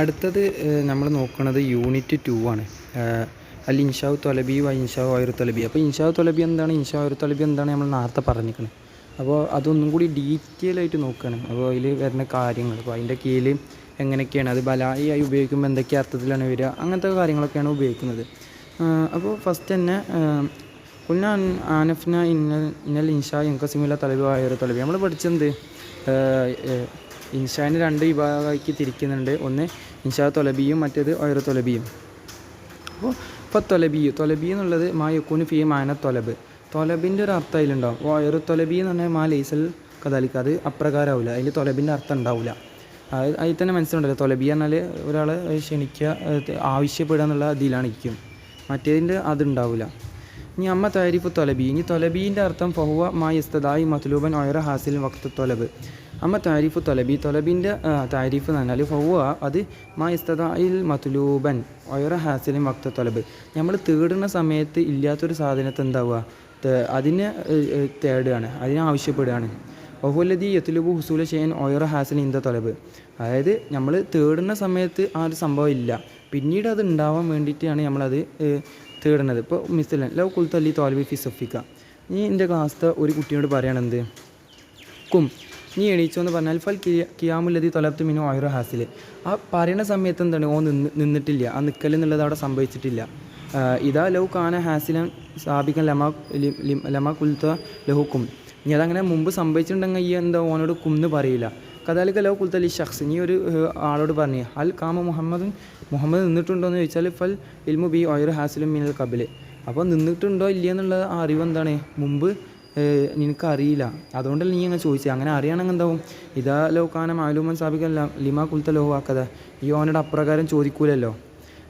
അടുത്തത് നമ്മൾ നോക്കുന്നത് യൂണിറ്റ് 2 ആണ്. അൽ ഇൻഷാഉ തൊലബി വ ഇൻഷാഉ ഗൈറു തൊലബി. അപ്പോൾ ഇൻഷാഉ തൊലബി എന്താണ്, ഇൻഷാഉ ഗൈറു തൊലബി എന്താണ് നമ്മൾ നേരത്തെ പറഞ്ഞിരിക്കുന്നത്. അപ്പോൾ അതൊന്നും കൂടി ഡീറ്റെയിൽ ആയിട്ട് നോക്കുകയാണ്. അപ്പോൾ അതിൽ വരുന്ന കാര്യങ്ങൾ, അപ്പോൾ അതിൻ്റെ കീഴിൽ എങ്ങനെയൊക്കെയാണ് അത് ബലായി ആയി ഉപയോഗിക്കുമ്പോൾ എന്തൊക്കെ അർത്ഥത്തിലാണ് വരിക, അങ്ങനത്തെ കാര്യങ്ങളൊക്കെയാണ് ഉപയോഗിക്കുന്നത്. അപ്പോൾ ഫസ്റ്റ് തന്നെ കുൽന ആനഫ്ന ഇന്നൽ ഇൻഷാ ഇൻകസിമുല്ല തലബി ഗൈറു തൊലബി. നമ്മൾ പഠിച്ചെന്ത്, ഇൻഷാനെ 2 വിഭാഗമാക്കി തിരിക്കുന്നുണ്ട്. ഒന്ന് ഇൻഷാ തൊലബിയും മറ്റേത് ഗൈറു തൊലബിയും. അപ്പോൾ തൊലബി എന്നുള്ളത് മാ യക്കൂന് ഫീ മാന തൊലബ്, തൊലബിൻ്റെ ഒരു അർത്ഥം അതിലുണ്ടാവും. ഗൈറു തൊലബി എന്ന് പറഞ്ഞാൽ മാ ലൈസൽ കദാലിക്ക, അത് അപ്രകാരമാവില്ല, അതിൽ തൊലബിൻ്റെ അർത്ഥം ഉണ്ടാവില്ല. അതിൽ തന്നെ മനസ്സിലുണ്ടല്ലോ, തൊലബി എന്നാൽ ഒരാൾ ക്ഷണിക്കുക, ആവശ്യപ്പെടുക എന്നുള്ള ഇതിലാണ് ഇരിക്കും, മറ്റേതിൻ്റെ അതുണ്ടാവില്ല. ഇനി അമ്മ താരിഫ് തൊലബി, ഇനി തൊലബീൻ്റെ അർത്ഥം ഫഹുവ മാ യസ്തദായി മത്ലൂബൻ ഒയറ ഹാസിൽ വക്ത് തൊലബ്. അമ്മ താരിഫ് തൊലബി, തൊലബിൻ്റെ താരിഫ് എന്ന് പറഞ്ഞാൽ ഫഹുവ അത് മാ യസ്തദായിൽ മത്ലൂബൻ ഒയറ ഹാസിലിൻ വക്ത് തൊലബ്. നമ്മൾ തേടുന്ന സമയത്ത് ഇല്ലാത്തൊരു സാധനത്തെ എന്താവുക, അതിനെ തേടുകയാണ്, അതിനെ ആവശ്യപ്പെടുകയാണ്. ഒഹുലദി യത്തുലുബു ഹുസൂല ഷെയ്ൻ ഒയറ ഹാസിൽ ഇന്ത തൊലബ്. അതായത് നമ്മൾ തേടുന്ന സമയത്ത് ആ ഒരു സംഭവം ഇല്ല, പിന്നീട് അത് ഉണ്ടാവാൻ വേണ്ടിയിട്ടാണ് നമ്മളത് തേടുന്നത്. ഇപ്പോൾ മിസ്സല ലവ് കുൽത്തല്ലി തോൽബി ഫി സഫിക്ക, നീ എൻ്റെ ക്ലാസ്സിലെ ഒരു കുട്ടിയോട് പറയണത് കും, നീ എണീച്ചോ എന്ന് പറഞ്ഞാൽ ഫൽ കിയാമുല്ലതി തൊലബ്ത്ത് മിനു ഒയറ ഹാസിൽ. ആ പറയുന്ന സമയത്ത് എന്താണ്, നിന്നിട്ടില്ല, ആ നിൽക്കൽ എന്നുള്ളത് അവിടെ സംഭവിച്ചിട്ടില്ല. ഇതാ ലവ് കാന ഹാസിലൻ സാബിക്കൻ ലമാ കുൽത്ത ലഹുക്കും, ഇനി അതങ്ങനെ മുമ്പ് സംഭവിച്ചിട്ടുണ്ടെങ്കിൽ ഈ എന്താ ഓനോട് കുന്ന് പറയില്ല. കദാലിക ലവ് കുൽത്തലി ഷഖ്സ്, നീ ഒരു ആളോട് പറഞ്ഞു അൽ കാമ മുഹമ്മദ് നിന്നിട്ടുണ്ടോ എന്ന് ചോദിച്ചാൽ ഫൽ ഇൽമു ബി ഒയർ ഹാസിലും മിനൽ കബിൽ. അപ്പോൾ നിന്നിട്ടുണ്ടോ ഇല്ല എന്നുള്ള ആ അറിവ് എന്താണ്, മുമ്പ് നിനക്കറിയില്ല, അതുകൊണ്ടല്ല നീ അങ്ങനെ ചോദിച്ചത്. അങ്ങനെ അറിയണമെങ്കിൽ എന്താവും, ഇതാ ലോ കാന മാലൂമൻ സാബിക്കല്ല ലിമാ കുൽത്ത ലോഹു ആക്കത, ഈ ഓനോട് അപ്രകാരം ചോദിക്കൂലല്ലോ.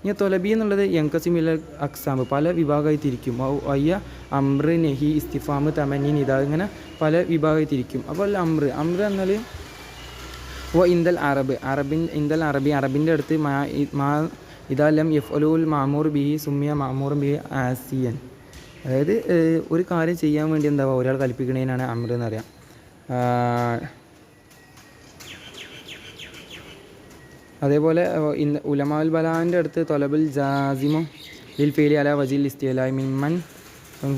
ഇനി തൊലബി എന്നുള്ളത് യങ്കസിമില്ല അക്സാമ്, പല വിഭാഗമായി തിരിക്കും. അയ്യ അമ്ര നെഹി ഇസ്തിഫാമ് തമനി നിദ, ഇങ്ങനെ പല വിഭാഗമായി തിരിക്കും. അപ്പോൾ അമ്ര എന്നാൽ ഇന്ദൽ ഇന്ദൽ അറബിൻ്റെ അടുത്ത് ഇതാലം എഫ് അലുൽ മാമൂർ ബിഹി സുമ്മിയ മാമൂർ ബിഹി ആസിയൻ. അതായത് ഒരു കാര്യം ചെയ്യാൻ വേണ്ടി എന്താവുക, ഒരാൾ കൽപ്പിക്കണേനാണ് അമ്ര എന്ന് പറയാം. അതേപോലെ ഉലമാൽ ബലാൻ്റെ അടുത്ത് തൊലബുൽ ജാസിമു ലിൽ ഫീലി അല വജിൽ ഇസ്തിലായി മിമ്മൻ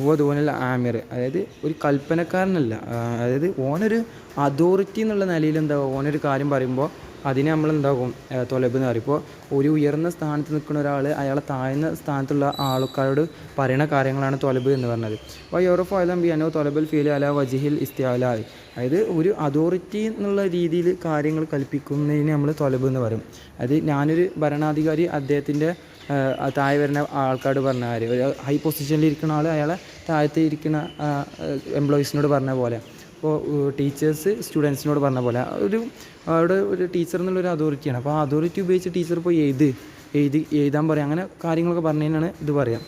ഹുവ ദൂനൽ ആമിർ. അതായത് ഒരു കൽപ്പനക്കാരനല്ല, അതായത് ഓനൊരു അതോറിറ്റി എന്നുള്ള നിലയിൽ എന്താകും, ഓനൊരു കാര്യം പറയുമ്പോൾ അതിനെ നമ്മളെന്താകും തൊലബ് എന്ന് പറയും. ഇപ്പോൾ ഒരു ഉയർന്ന സ്ഥാനത്ത് നിൽക്കുന്ന ഒരാൾ അയാളെ താഴ്ന്ന സ്ഥാനത്തുള്ള ആൾക്കാരോട് പറയുന്ന കാര്യങ്ങളാണ് തൊലബ് എന്ന് പറഞ്ഞത്. അപ്പോൾ യൂറോഫ് ആയാലും ബിയാനോ തൊലബുൽ ഫീൽ അല വജിഹിൽ ഇസ്തിലായി, അതായത് ഒരു അതോറിറ്റി എന്നുള്ള രീതിയിൽ കാര്യങ്ങൾ കൽപ്പിക്കുന്നതിന് നമ്മൾ തൊലബ് എന്ന് പറയും. അത് ഞാനൊരു ഭരണാധികാരി അദ്ദേഹത്തിൻ്റെ താഴെ വരുന്ന ആൾക്കാരോട് പറഞ്ഞ കാര്യം, ഒരു ഹൈ പൊസിഷനിൽ ഇരിക്കുന്ന ആൾ അയാളെ താഴത്ത് ഇരിക്കുന്ന എംപ്ലോയീസിനോട് പറഞ്ഞ പോലെ, ഇപ്പോൾ ടീച്ചേഴ്സ് സ്റ്റുഡൻസിനോട് പറഞ്ഞ പോലെ, അവിടെ ഒരു ടീച്ചർ എന്നുള്ളൊരു അതോറിറ്റിയാണ്. അപ്പോൾ ആ അതോറിറ്റി ഉപയോഗിച്ച് ടീച്ചർ ഇപ്പോൾ എഴുതാൻ പറയാം, അങ്ങനെ കാര്യങ്ങളൊക്കെ പറഞ്ഞതിനാണ് ഇത് പറയാം.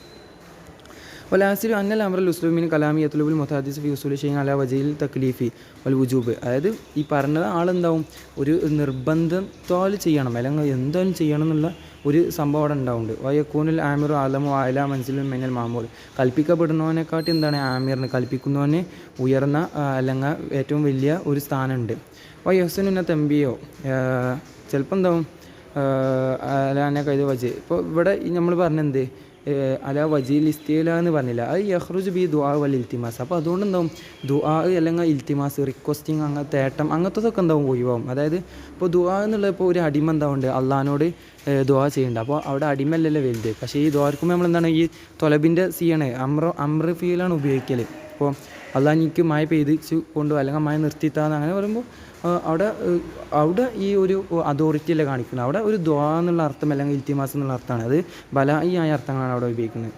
അപ്പോൾ ലാസ്റ്റ് അന്നൽ അമറുൽ ഉസ്ലൂമിൻ കലാമി യത്ലുബുൽ മുത്തഹദ്ദിസ് ഫി ഉസൂലി ഷൈഇൻ അലാ വജീൽ തക്ലീഫി വൽ വുജൂബ്. അതായത് ഈ പറഞ്ഞത് ആളെന്താവും, ഒരു നിർബന്ധത്താൽ ചെയ്യണം, അല്ലെങ്കിൽ എന്തായാലും ചെയ്യണം എന്നുള്ള ഒരു സംഭവം അവിടെ ഉണ്ടാവുന്നുണ്ട്. വയക്കൂനുൽ ആമിറു ആലമു അല മൻസിലുൽ മിനൽ മാമൂർ, കൽപ്പിക്കപ്പെടുന്നവനെക്കാട്ടി എന്താണ് ആമിറിന്, കൽപ്പിക്കുന്നവന് ഉയർന്ന അല്ലെങ്കിൽ ഏറ്റവും വലിയ ഒരു സ്ഥാനമുണ്ട്. വയഹ്സനുന്ന തമ്പിയോ, ചിലപ്പോൾ എന്താവും അലാനെ കൈത് വജ്. ഇപ്പോൾ ഇവിടെ നമ്മൾ പറഞ്ഞെന്ത് അല വജീൽ ഇസ്തില എന്ന് പറഞ്ഞില്ല, അത് യഹ്റുജ് ബി ദുആ വൽ ഇൽത്തിമാസ്. അപ്പോൾ അതുകൊണ്ട് എന്താവും, ദുആ അല്ലെങ്കിൽ ഇൽത്തിമാസ്, റിക്വസ്റ്റിങ്, അങ്ങനെ തേട്ടം, അങ്ങനത്തതൊക്കെ എന്താവും ഒഴിവാകും. അതായത് ഇപ്പോൾ ദുആ എന്നുള്ളത് ഇപ്പോൾ ഒരു അടിമ എന്താവുണ്ട് അള്ളാഹിനോട് ദുആ ചെയ്യേണ്ട, അപ്പോൾ അവിടെ അടിമല്ലല്ലോ വലുത്. പക്ഷേ ഈ ദുആർക്കുമ്പോൾ നമ്മളെന്താണ് ഈ തൊലബിൻ്റെ ചെയ്യണേ അമ്ര ഫീലാണ് ഉപയോഗിക്കൽ. ഇപ്പോൾ അള്ളാഹ് എനിക്ക് മഴ പെയ്തിച്ച് കൊണ്ടുപോകും അല്ലെങ്കിൽ മഴ നിർത്തിത്താന്ന് അങ്ങനെ പറയുമ്പോൾ അവിടെ ഈ ഒരു അതോറിറ്റി അല്ല കാണിക്കുന്നത്, അവിടെ ഒരു ദുആ എന്നുള്ള അർത്ഥം അല്ലെങ്കിൽ ഇൽത്തിമാസ് എന്നുള്ള അർത്ഥമാണ്, അത് ബലായി ആയ അർത്ഥങ്ങളാണ് അവിടെ ഉപയോഗിക്കുന്നത്.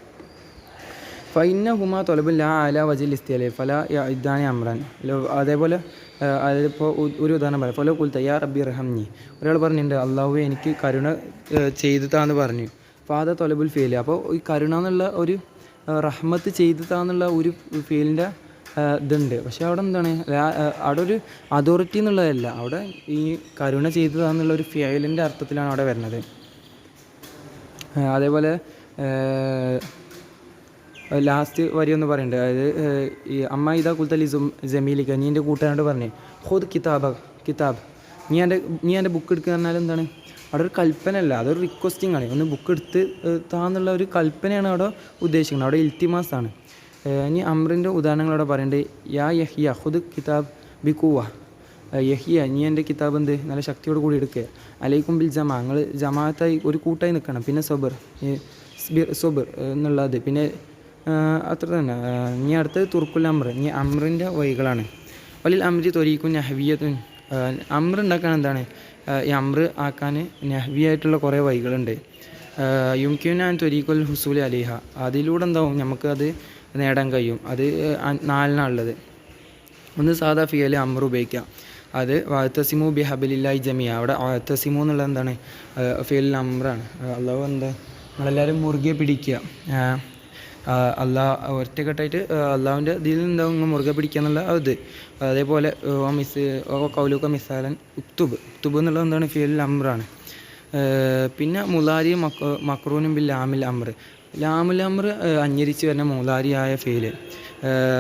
ഫൈന ഹുമ തൊലബുൽ ലാ അല വജിൽ ഇസ്തിഅല ഫല ഇദ്ദാനി അമ്രാൻ. അതേപോലെ അതിപ്പോൾ ഒരു ഉദാഹരണം പറയാം, ഫല കുൽ തയ്യാ റബ്ബി റഹംനി, ഒരാൾ പറഞ്ഞിട്ടുണ്ട് അള്ളാഹുവേ എനിക്ക് കരുണ ചെയ്തിട്ടാന്ന് പറഞ്ഞു. ഫാദ തൊലബുൽ ഫീൽ, അപ്പോൾ ഈ കരുണ എന്നുള്ള ഒരു റഹ്മത്ത് ചെയ്തിട്ടാന്നുള്ള ഒരു ഫീലിൻ്റെ ഇതുണ്ട്. പക്ഷേ അവിടെ എന്താണ്, അവിടെ ഒരു അതോറിറ്റി എന്നുള്ളതല്ല, അവിടെ ഈ കരുണ ചെയ്തതാന്നുള്ള ഒരു ഫിയലിൻ്റെ അർത്ഥത്തിലാണ് അവിടെ വരുന്നത്. അതേപോലെ ലാസ്റ്റ് വരി ഒന്ന് പറയുന്നുണ്ട്, അതായത് ഈ അമ്മ ഇതാ കുൽത്തലി ജമീലിക്ക, നീ എൻ്റെ കൂട്ടുകാരോട് പറഞ്ഞേ ഹുദ് കിതാബ്, നീ എൻ്റെ ബുക്ക് എടുക്കുക പറഞ്ഞാൽ എന്താണ്, അവിടെ ഒരു കൽപ്പനയല്ല, അതൊരു റിക്വസ്റ്റിംഗ് ആണ്. ഒന്ന് ബുക്ക് എടുത്ത് താന്നുള്ള ഒരു കൽപ്പനയാണ് അവിടെ ഉദ്ദേശിക്കുന്നത്. അവിടെ ഇൽത്തിമാസാണ്. ഇനി അമ്രിൻ്റെ ഉദാഹരണങ്ങൾ അവിടെ പറയേണ്ടത് യാ യഹിയ ഹുദ് കിതാബ് ബിക്കുവ. യഹിയ നീ എൻ്റെ കിതാബ് എന്ത് നല്ല ശക്തിയോട് കൂടി എടുക്കുക. അലൈക്കും ബിൽ ജമാ നിങ്ങൾ ജമാഅത്തായി ഒരു കൂട്ടായി നിൽക്കണം. പിന്നെ സൊബർ സൊബർ എന്നുള്ളത്. പിന്നെ അത്ര തന്നെ. ഇനി അടുത്തത് തുർക്കുൽ അമ്ര. ഇനി അമ്രിൻ്റെ വഴികളാണ്. വലിൽ അമ്രി തൊരീക്കും നഹ്വിയത്തുൻ. അമ്ര ഉണ്ടാക്കാൻ എന്താണ് ഈ അമ്ര ആക്കാൻ നഹ്വിയായിട്ടുള്ള കുറേ വഴികളുണ്ട്. യുംക്യുനാൻ തൊരീക്കുൽ ഹുസൂൽ അലിഹ. അതിലൂടെ എന്താവും നമുക്ക് അത് നേടാൻ കഴിയും. അത് 4 ഒന്ന് സാധാ ഫിയൽ അമ്ര ഉപയോഗിക്കാം. അത് വാത്തസിമു ബി ഹബലില്ലാഹി ജമിയ. അവിടെ വാത്തസിമു എന്നുള്ളത് എന്താണ് ഫിയൽ അമ്രാണ്. അള്ളാഹു എന്താ നിങ്ങളെല്ലാവരും മുറുകെ പിടിക്കുക. അള്ളാഹ് ഒറ്റക്കെട്ടായിട്ട് അള്ളാഹുവിൻ്റെ ഇതിൽ എന്താവും മുറുകെ പിടിക്കുക എന്നുള്ള അത്. അതേപോലെ കൗലുക്ക മിസാലൻ ഉക്തുബ് എന്നുള്ളത് എന്താണ് ഫിയൽ അമ്രാണ്. പിന്നെ മുലാരി മക്രൂനും ബിൽ ലാമിൽ അമ്ര. ലാമുൽ അമ്ര അന്വരിച്ച് വരുന്ന മുലാരിയായ ഫിയല്.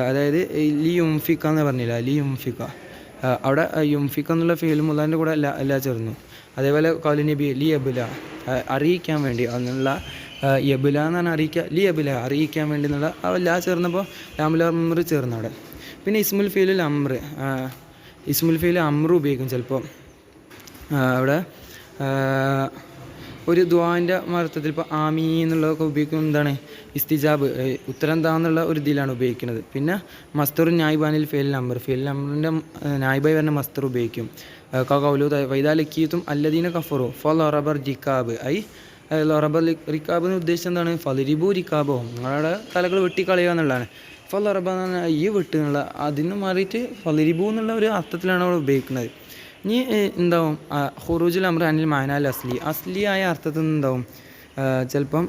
അതായത് ലി യുംഫിക്ക എന്ന് പറഞ്ഞില്ല, ലി യുംഫിക്ക. അവിടെ യുംഫിക്ക എന്നുള്ള ഫിയൽ മുലാൻ്റെ കൂടെ എല്ലാ ചേർന്നു. അതേപോലെ കൗലു നബി ലി അബുല അറിയിക്കാൻ വേണ്ടി എന്നുള്ള യബുല എന്ന് പറഞ്ഞാൽ അറിയിക്കുക. ലി അബുല അറിയിക്കാൻ വേണ്ടി എന്നുള്ള ലാ ചേർന്നപ്പോൾ ലാമുൽ അമ്ര ചേർന്നു അവിടെ. പിന്നെ ഇസ്മുൽ ഫീലുൽ അമ്ര. ഇസ്മുൽ ഫീൽ അമ്ര ഉപയോഗിക്കും ചിലപ്പോൾ. അവിടെ ഒരു ദുആൻ്റെ അർത്ഥത്തിൽ ഇപ്പോൾ ആമീ എന്നുള്ളതൊക്കെ ഉപയോഗിക്കും. എന്താണ് ഇസ്തിജാബ് ഉത്തരം എന്താണെന്നുള്ള ഒരു ഇതിലാണ് ഉപയോഗിക്കുന്നത്. പിന്നെ മസ്തർ നായിബാനിൽ ഫെയിൽ അമ്ര. ഫെയിൽ അമ്രിൻ്റെ നായിബായി വരുന്ന മസ്തർ ഉപയോഗിക്കും. കൗലു വൈദാലിക്കീത്തും അല്ലദീന കഫറു ഫൽ റബർ ജിക്കാബ്. റബർ റിക്കാബ് എന്ന് ഉദ്ദേശിച്ചത് എന്താണ് ഫലിരിബു റിക്കാബോ നിങ്ങളുടെ തലകൾ വെട്ടിക്കളയുക എന്നുള്ളതാണ്. ഫൽ റബ എന്ന് പറഞ്ഞാൽ ഈ വെട്ട് എന്നുള്ള അതിന് മാറിയിട്ട് ഫലിരിബു എന്നുള്ള ഒരു അർത്ഥത്തിലാണ് അവിടെ ഉപയോഗിക്കുന്നത്. ഇനി എന്താവും ഹുറൂജുൽ അമ്ര അനിൽ മാനാൽ അസ്ലിയായ അർത്ഥത്തിൽ നിന്ന് എന്താവും ചിലപ്പം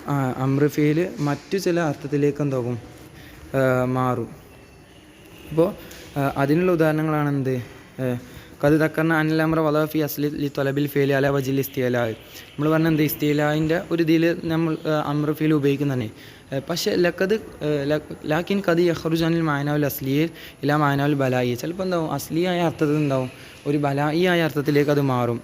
അമ്ര ഫെയിൽ മറ്റു ചില അർത്ഥത്തിലേക്ക് എന്താകും മാറും. അപ്പോൾ അതിനുള്ള ഉദാഹരണങ്ങളാണ് എന്ത് കത് തക്കറിന അനിൽ അമ്ര വലഫി അസ്ലി ലി തൊലബിൽ ഫെയിൽ അല വജിൽ ഇസ്തിയലാ. നമ്മൾ പറഞ്ഞ എന്ത് ഇസ്തിയലാൻ്റെ ഒരു ഇതിൽ നമ്മൾ അമ്ര ഫെയിൽ ഉപയോഗിക്കുന്നതന്നെ. പക്ഷേ ലാക്കിൻ കത് യഖ്റുജ് അനിൽ മാനാവുൽ അസ്ലിയിൽ ഇല മാനാവുൽ ബലായി. ചിലപ്പോൾ എന്താവും അസ്ലിയായ അർത്ഥത്തിൽ എന്താവും ഒരു ബലായിയായ അർത്ഥത്തിലേക്ക് അത് മാറും.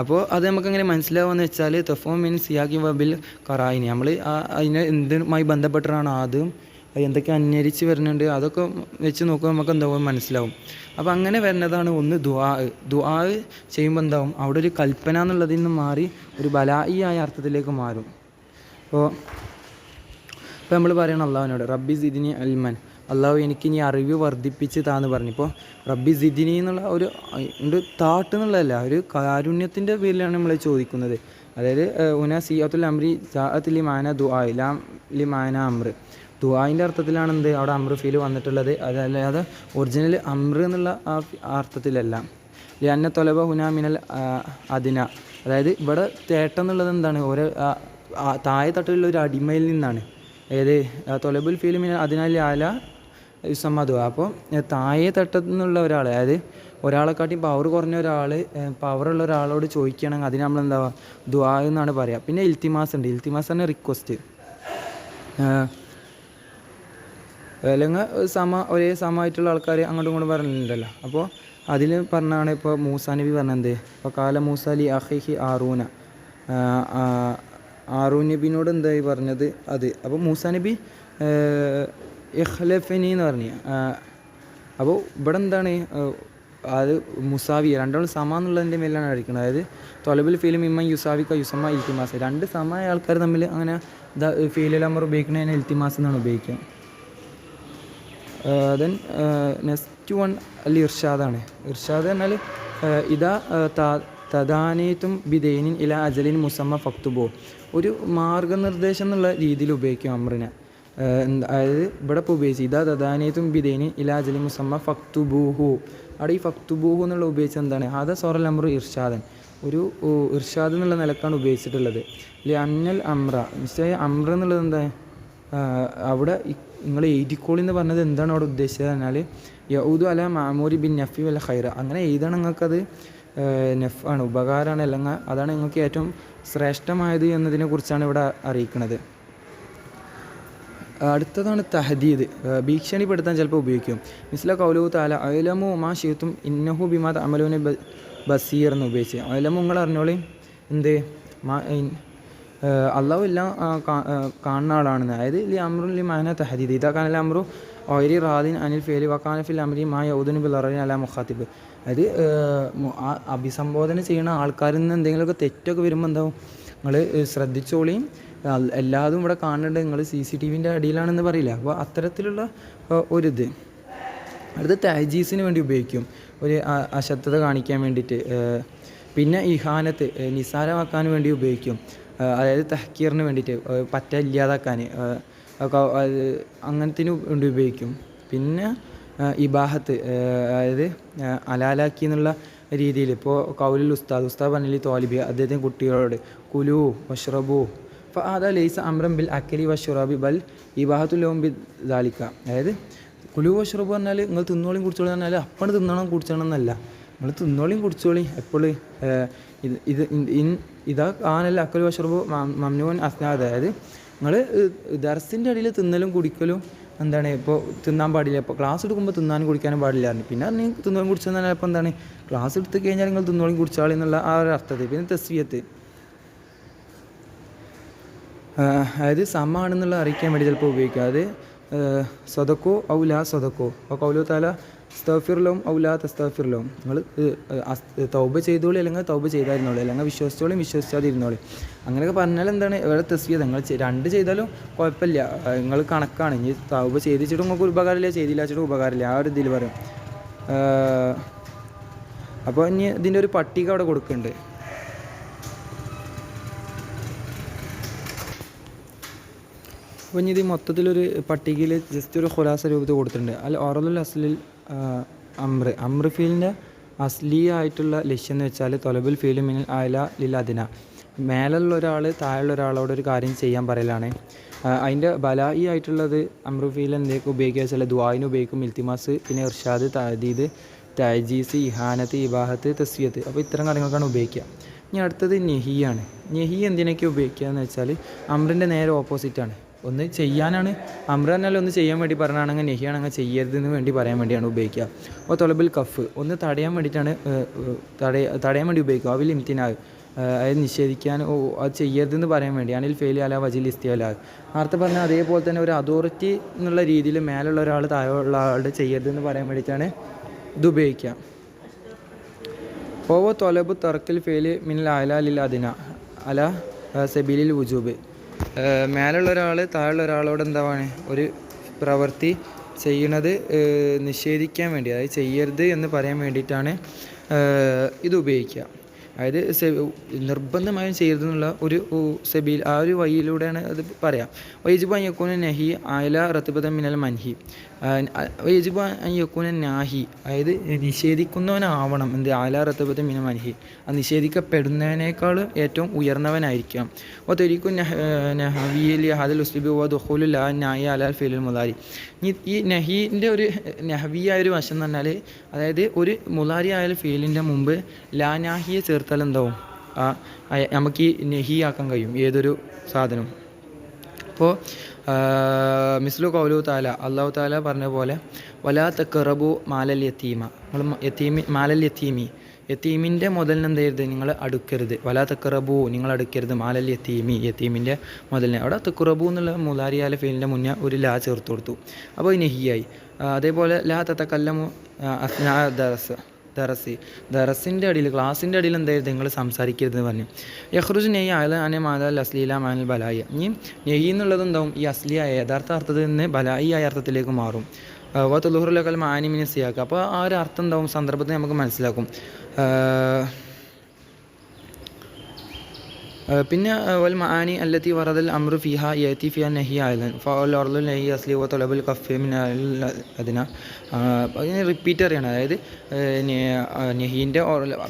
അപ്പോൾ അത് നമുക്കെങ്ങനെ മനസ്സിലാവുമെന്ന് വെച്ചാൽ തഫോ മീൻ സിയാഖി വബിൽ ഖറായിനി. നമ്മൾ അതിനെ എന്തുമായി ബന്ധപ്പെട്ടിട്ടാണ് ആദ്യം എന്തൊക്കെ അന്വരിച്ച് വരുന്നുണ്ട് അതൊക്കെ വെച്ച് നോക്കുമ്പോൾ നമുക്ക് എന്താവും മനസ്സിലാവും. അപ്പോൾ അങ്ങനെ വരുന്നതാണ് ഒന്ന് ദുആ ചെയ്യുമ്പോൾ എന്താവും അവിടെ ഒരു കൽപ്പന എന്നുള്ളതിൽ നിന്ന് മാറി ഒരു ബലായിയായ അർത്ഥത്തിലേക്ക് മാറും. അപ്പോൾ നമ്മൾ പറയണം അള്ളാഹുവിനോട് റബ്ബി സിദ്നി അൽമൻ, അള്ളാഹു എനിക്ക് ഇനി അറിവ് വർദ്ധിപ്പിച്ച് താന്ന് പറഞ്ഞു. ഇപ്പോൾ റബ്ബി സിദ്നി എന്നുള്ള ഒരു താട്ട് എന്നുള്ളതല്ല, ഒരു കാരുണ്യത്തിൻ്റെ പേരിലാണ് നമ്മൾ ചോദിക്കുന്നത്. അതായത് ഉന സിയാത്തുൽ അമ്രി ജാഅത്ത് ലി മാന ദുആ ലാം ലി മാന അമ്ര. ദുആൻ്റെ അർത്ഥത്തിലാണ് എന്ത് അവിടെ അമ്ര ഫീൽ വന്നിട്ടുള്ളത്. അതല്ലാതെ ഒറിജിനൽ അമ്ര എന്നുള്ള ആ അർത്ഥത്തിലല്ല. ലിഅന്ന തൊലബ ഹുന മിനൽ അതിന. അതായത് ഇവിടെ തേട്ടം എന്നുള്ളത് എന്താണ് ഓരോ താഴെ തട്ടിലുള്ള ഒരു അടിമയിൽ നിന്നാണ്. ഏത് തൊലബുൽ ഫീൽ മിനൽ അതിനാൽ ആല യുസമ്മദു. അപ്പോൾ താഴെ തട്ടത്തിൽ നിന്നുള്ള ഒരാൾ, അതായത് ഒരാളെക്കാട്ടി പവർ കുറഞ്ഞ ഒരാൾ പവറുള്ള ഒരാളോട് ചോദിക്കുകയാണെങ്കിൽ അതിന് നമ്മൾ എന്താ ദുആ എന്നാണ് പറയുക. പിന്നെ ഇൽത്തിമാസ് ഉണ്ട്. ഇൽത്തിമാസ് തന്നെ റിക്വസ്റ്റ്. അല്ലെങ്കിൽ ഒരേ സമമായിട്ടുള്ള ആൾക്കാർ അങ്ങോട്ടും ഇങ്ങോട്ടും പറഞ്ഞിട്ടുണ്ടല്ലോ. അപ്പോൾ അതിൽ പറഞ്ഞാണ് ഇപ്പോൾ മൂസാ നബി പറഞ്ഞത്. ഇപ്പോൾ കാല മൂസ അലി അഹിഹി ആറൂന. ആറൂൻ നബിനോട് എന്തായി പറഞ്ഞത് അത്. അപ്പോൾ മൂസാ നബി ഇഖ്ലഫനി എന്ന് പറഞ്ഞു. അപ്പോൾ ഇവിടെ എന്താണ് അത് മുസാവി രണ്ടാളും സമ എന്നുള്ളതിൻ്റെ മേലാണ് അടിക്കുന്നത്. അതായത് തൊലബിൽ ഫീലും ഇമ്മ യുസാവിക്ക യുസമ്മ ഇൽത്തിമാസ്. രണ്ട് സമമായ ആൾക്കാർ തമ്മിൽ അങ്ങനെ ഫീലിൽ അമർ ഉപയോഗിക്കുന്നതിന് ഇൽത്തിമാസ് എന്നാണ് ഉപയോഗിക്കുക. ദെൻ നെക്സ്റ്റ് വൺ അല്ല ഇർഷാദാണ്. ഇർഷാദ് എന്നാൽ ഇതാ തദാനീത്തും ബിദൈനിൻ ഇല അജലിൻ മുസമ്മ ഫക്തുബോ. ഒരു മാർഗനിർദ്ദേശം എന്നുള്ള രീതിയിൽ ഉപയോഗിക്കും അമ്രിനെ. അതായത് ഇവിടെ ഇപ്പോൾ ഉപയോഗിച്ച് ഇതാ തദാനീത്തും ബിദൈനിൻ ഇല അജലിൻ മുസമ്മ ഫക്തുബൂഹു. അവിടെ ഈ ഫക്തുബൂഹു എന്നുള്ള ഉപയോഗിച്ചത് എന്താണ് ആദ സോറൽ അമ്രു ഇർഷാദൻ. ഒരു ഇർഷാദ് എന്നുള്ള നിലക്കാണ് ഉപയോഗിച്ചിട്ടുള്ളത്. അല്ലെ അന്നൽ അമ്ര നിശ്ചയ അമ്ര എന്നുള്ളത് എന്താ അവിടെ നിങ്ങൾ എഴുതിക്കോളി എന്ന് പറഞ്ഞത് എന്താണ് അവിടെ ഉദ്ദേശിച്ചത് എന്നാൽ യഊദു അല മാമൂരി ബിൻ നഫി വൽ ഖൈറ. അങ്ങനെ എഴുതണം നിങ്ങൾക്കത് നെഫാണ്, ഉപകാരമാണ്, അല്ലെങ്കിൽ അതാണ് നിങ്ങൾക്ക് ഏറ്റവും ശ്രേഷ്ഠമായത് എന്നതിനെ കുറിച്ചാണ് ഇവിടെ അറിയിക്കുന്നത്. അടുത്തതാണ് തഹദീദ്. ഭീഷണിപ്പെടുത്താൻ ചിലപ്പോൾ ഉപയോഗിക്കും. മിസ്ല കൗലു താല അയലമു മാ ഷീത്തും ഇന്നഹു ബിമാ അമലൂന് ബസീർ എന്ന് ഉപയോഗിച്ച്. അയലമു നിങ്ങൾ അറിഞ്ഞോളി എന്ത് അള്ളാഹു എല്ലാം കാണുന്ന ആളാണെന്ന്. അതായത് ലി അമ്രുൽ മാന തഹദീദ് ഇതാ കാനൽ അമ്രു ഓരി റാദിൻ അനിൽ ഫേലി വക്കാനഫിൽ അമരി മായ യൗദുൻ ബിൽ അറീൻ അല മുഖാത്തിബ്. അതായത് അഭിസംബോധന ചെയ്യുന്ന ആൾക്കാരിൽ നിന്ന് എന്തെങ്കിലുമൊക്കെ തെറ്റൊക്കെ വരുമ്പോൾ എന്താവും, നിങ്ങൾ ശ്രദ്ധിച്ചോളിയും, എല്ലാതും ഇവിടെ കാണുന്നുണ്ട്, നിങ്ങൾ CCTVൻ്റെ അടിയിലാണെന്ന് പറയില്ല. അപ്പോൾ അത്തരത്തിലുള്ള ഒരിത്. അടുത്ത് തഹജീസിന് വേണ്ടി ഉപയോഗിക്കും, ഒരു അശക്തത കാണിക്കാൻ വേണ്ടിയിട്ട്. പിന്നെ ഇഹാനത്ത് നിസാരമാക്കാൻ വേണ്ടി ഉപയോഗിക്കും, അതായത് തഹ്കീറിന് വേണ്ടിയിട്ട്, പറ്റ ഇല്ലാതാക്കാൻ, അങ്ങനത്തിന് വേണ്ടി ഉപയോഗിക്കും. പിന്നെ ഇബാഹത്ത്, അതായത് അലാലാക്കി എന്നുള്ള രീതിയിൽ. ഇപ്പോൾ കൗലുൽ ഉസ്താദ് പറഞ്ഞില്ലേ തോലിബി അദ്ദേഹത്തിന് കുട്ടികളോട് കുലു വഷ്റബു അപ്പോൾ അതാ ലൈസ അമ്രം ബിൽ അക്കലി വഷുറാബി ബൽ ഇബാഹത്തുല്ലോം ബി ദാലിക്ക. അതായത് കുലു വഷ്റബു പറഞ്ഞാൽ നിങ്ങൾ തിന്നോളിയും കുടിച്ചോളി പറഞ്ഞാൽ അപ്പണ് തിന്നണം കുടിച്ചണം എന്നല്ല, നിങ്ങൾ തിന്നോളിയും കുടിച്ചോളി എപ്പോഴും. ഇതാ ആനല്ല അക്കലു വഷ്റബു മംനൂൻ അസ്നാദ്. അതായത് നിങ്ങൾ ദർസിൻ്റെ അടിയിൽ തിന്നലും കുടിക്കലും എന്താണ്, ഇപ്പോൾ തിന്നാൻ പാടില്ല. ഇപ്പോൾ ക്ലാസ് എടുക്കുമ്പോൾ തിന്നാനും കുടിക്കാനും പാടില്ലായിരുന്നു. പിന്നെ നിങ്ങൾ തിന്നോളും കുടിച്ചെന്ന് പറഞ്ഞാൽ ഇപ്പോൾ എന്താണ്, ക്ലാസ് എടുത്ത് കഴിഞ്ഞാൽ നിങ്ങൾ തിന്നോളും കുടിച്ചാളി എന്നുള്ള ആ ഒരു അർത്ഥത്തിൽ. പിന്നെ തസ്വിയത്ത്, അതായത് സമാണെന്നുള്ള അറിയിക്കാൻ വേണ്ടി ചിലപ്പോൾ ഉപയോഗിക്കുക. അത് സ്വതക്കോ ഔലാ സ്വതക്കോ. അപ്പോൾ കൗലു താല സ്തഫിറിലും ഔലാ തസ്തഫിറിലും, നിങ്ങൾ തൗബ ചെയ്തോളി അല്ലെങ്കിൽ തൗബ ചെയ്തായിരുന്നോളി, അല്ലെങ്കിൽ വിശ്വസിച്ചോളിയും വിശ്വസിച്ചാതിരുന്നോളി. അങ്ങനെയൊക്കെ പറഞ്ഞാൽ എന്താണ്, ഇവിടെ തസ്വിയത് നിങ്ങൾ രണ്ട് ചെയ്താലും കുഴപ്പമില്ല, നിങ്ങൾ കണക്കാണ്. ഇനി തൗബ ചെയ്തിച്ചിട്ട് നിങ്ങൾക്ക് ഒരു ഉപകാരമില്ല, ചെയ്തില്ല വെച്ചിട്ട് ഉപകാരമില്ല, ആ ഒരു ഇതിൽ പറയും. അപ്പോൾ ഇനി ഇതിൻ്റെ ഒരു പട്ടിക അവിടെ കൊടുക്കുന്നുണ്ട്. അപ്പോൾ ഇനി ഇത് മൊത്തത്തിലൊരു പട്ടികയിൽ ജസ്റ്റ് ഒരു ഖുലാസ രൂപത്തിൽ കൊടുത്തിട്ടുണ്ട്. അൽ ഒറലുൽ അസ്ലിൽ അമ്ര ഫീലിൻ്റെ അസ്ലിയായിട്ടുള്ള ലക്ഷ്യം എന്ന് വെച്ചാൽ തൊലബുൽ ഫീലു മിനൽ ആല ലിൽ അദിന, മേലുള്ള ഒരാൾ താഴെയുള്ള ഒരാളോട് ഒരു കാര്യം ചെയ്യാൻ പറയലാണ്. അതിൻ്റെ ബലായി ആയിട്ടുള്ളത് അമ്രു ഫീൽ എന്തൊക്കെ ഉപയോഗിക്കുക വെച്ചാൽ ദുആയിന് ഉപയോഗിക്കും, ഇൽത്തിമാസ്, പിന്നെ ഇർഷാദ്, തഅദീദ്, തഅജീസ്, ഇഹാനത്ത്, ഇബാഹത്ത്, തസ്വിയത്ത്. അപ്പോൾ ഇത്തരം കാര്യങ്ങൾക്കാണ് ഉപയോഗിക്കുക. ഇനി അടുത്തത് നെഹിയാണ്. നെഹി എന്തിനൊക്കെ ഉപയോഗിക്കുക എന്ന് വെച്ചാൽ അമ്രിൻ്റെ നേരെ ഓപ്പോസിറ്റാണ്. ഒന്ന് ചെയ്യാനാണ് അമ്ര എന്നാൽ ഒന്ന് ചെയ്യാൻ വേണ്ടി പറഞ്ഞാണെങ്കിൽ നെഹിയാണെങ്കിൽ ചെയ്യരുതെന്ന് വേണ്ടി പറയാൻ വേണ്ടിയാണ് ഉപയോഗിക്കുക. അപ്പോൾ തൊലബുൽ കഫ് ഒന്ന് തടയാൻ വേണ്ടിയിട്ടാണ്, തടയാൻ വേണ്ടി ഉപയോഗിക്കുക. അവിൽ ഇംതിനാവ് അതായത് നിഷേധിക്കാൻ, അത് ചെയ്യരുതെന്ന് പറയാൻ വേണ്ടി. അനിൽ ഫെയിലി അല വജിൽ ഇസ്തിയലാ നേരത്തെ പറഞ്ഞാൽ അതേപോലെ തന്നെ ഒരു അതോറിറ്റി എന്നുള്ള രീതിയിൽ മേലുള്ള ഒരാൾ താഴെയുള്ള ആളുടെ ചെയ്യരുതെന്ന് പറയാൻ വേണ്ടിയിട്ടാണ് ഇത് ഉപയോഗിക്കുക. ഓവോ തൊലബു തർക്കിൽ ഫെയില് മിനൽ അല ലിൽ അദിന അല സബീലിൽ വുജൂബ്. മേലുള്ള ഒരാൾ താഴെയുള്ള ഒരാളോട് എന്താണ് ഒരു പ്രവൃത്തി ചെയ്യണത് നിഷേധിക്കാൻ വേണ്ടി, അതായത് ചെയ്യരുത് എന്ന് പറയാൻ വേണ്ടിയിട്ടാണ് ഇത് ഉപയോഗിക്കുക. അതായത് നിർബന്ധമായും ചെയ്യരുതെന്നുള്ള ഒരു സബീൽ, ആ ഒരു വഴിയിലൂടെയാണ് അത് പറയാം. വൈജിബ് അയ്യക്കൂന നഹി ആയില റത്തിബത മിനൽ മൻഹി. വൈജിബ് അയ്യക്കൂന നാഹി അതായത് നിഷേധിക്കുന്നവനാവണം എന്ത് ആയില റത്തിബത മിനൽ മൻഹി, അത് നിഷേധിക്കപ്പെടുന്നതിനേക്കാൾ ഏറ്റവും ഉയർന്നവനായിരിക്കാം. ഓ തെരീക്കു നഹവിയിൽ ഹദൽ ഉസ്ലിബി ഓ ദുഖൂലു ലാ നായി അലാൽ ഫീലുൽ മുലാരി. ഈ നഹീൻ്റെ ഒരു നഹവിയായ ഒരു വശം എന്ന് പറഞ്ഞാൽ, അതായത് ഒരു മുലാരി ആയാലും ഫീലിൻ്റെ മുമ്പ് ലാ നാഹിയെ ചേർത്താൽ എന്താവും, നമുക്ക് ഈ നെഹിയാക്കാൻ കഴിയും ഏതൊരു സാധനം. അപ്പോൾ മിസ്ലു കൗലു താല, അള്ളാഹു താല പറഞ്ഞ പോലെ വലാ തഖറബു മാലൽ യത്തീമ, നിങ്ങൾ മാലൽ യത്തീമി, യത്തീമിൻ്റെ മുതലിന് എന്ത് ചെയ്യരുത്, നിങ്ങൾ അടുക്കരുത്. വലാ തഖറബു, നിങ്ങൾ അടുക്കരുത് മാലൽ യത്തീമി, യത്തീമിൻ്റെ മുതലിനെ. അവിടെ തഖറബു എന്നുള്ള മുലാരിയാല ഫീലിൻ്റെ മുന്നേ ഒരു ലാ ചേർത്ത് കൊടുത്തു, അപ്പോൾ നെഹിയായി. അതേപോലെ ലാ തതകല്ലമു അസ്നാ ദറസിൻ്റെ അടിയിൽ, ക്ലാസ്സിൻ്റെ അടിയിൽ എന്തായത് നിങ്ങൾ സംസാരിക്കരുതെന്ന് പറഞ്ഞു. യഹ്റുജ് നെയ്യ് ആയത് അനെ മാതാൽ അസ്ലീല മാനൽ ബലായി. ഇനി നെയ്യ് എന്നുള്ളത് എന്താവും, ഈ അസ്ലിയായ യഥാർത്ഥ അർത്ഥത്തിൽ നിന്ന് ബലായി ആയ അർത്ഥത്തിലേക്ക് മാറും. തുലുഹുറുലക്കൽ മാനിമിനെ സിയാക്കുക. അപ്പോൾ ആ ഒരു അർത്ഥം എന്താവും സന്ദർഭത്തിൽ നമുക്ക് മനസ്സിലാക്കും. പിന്നെ വൽ മആനി അല്ലത്തി വറദൽ അംറു ഫിഹ യഅതി ഫിഹ നഹി ആയതൻ ഫഅൽ അർദുൽ നഹി അസ്ലി വ തലബുൽ കഫ് മിൻ അതിന. അതിനെ റിപ്പീറ്റ് അറിയണം. അതായത് നഹീൻ്റെ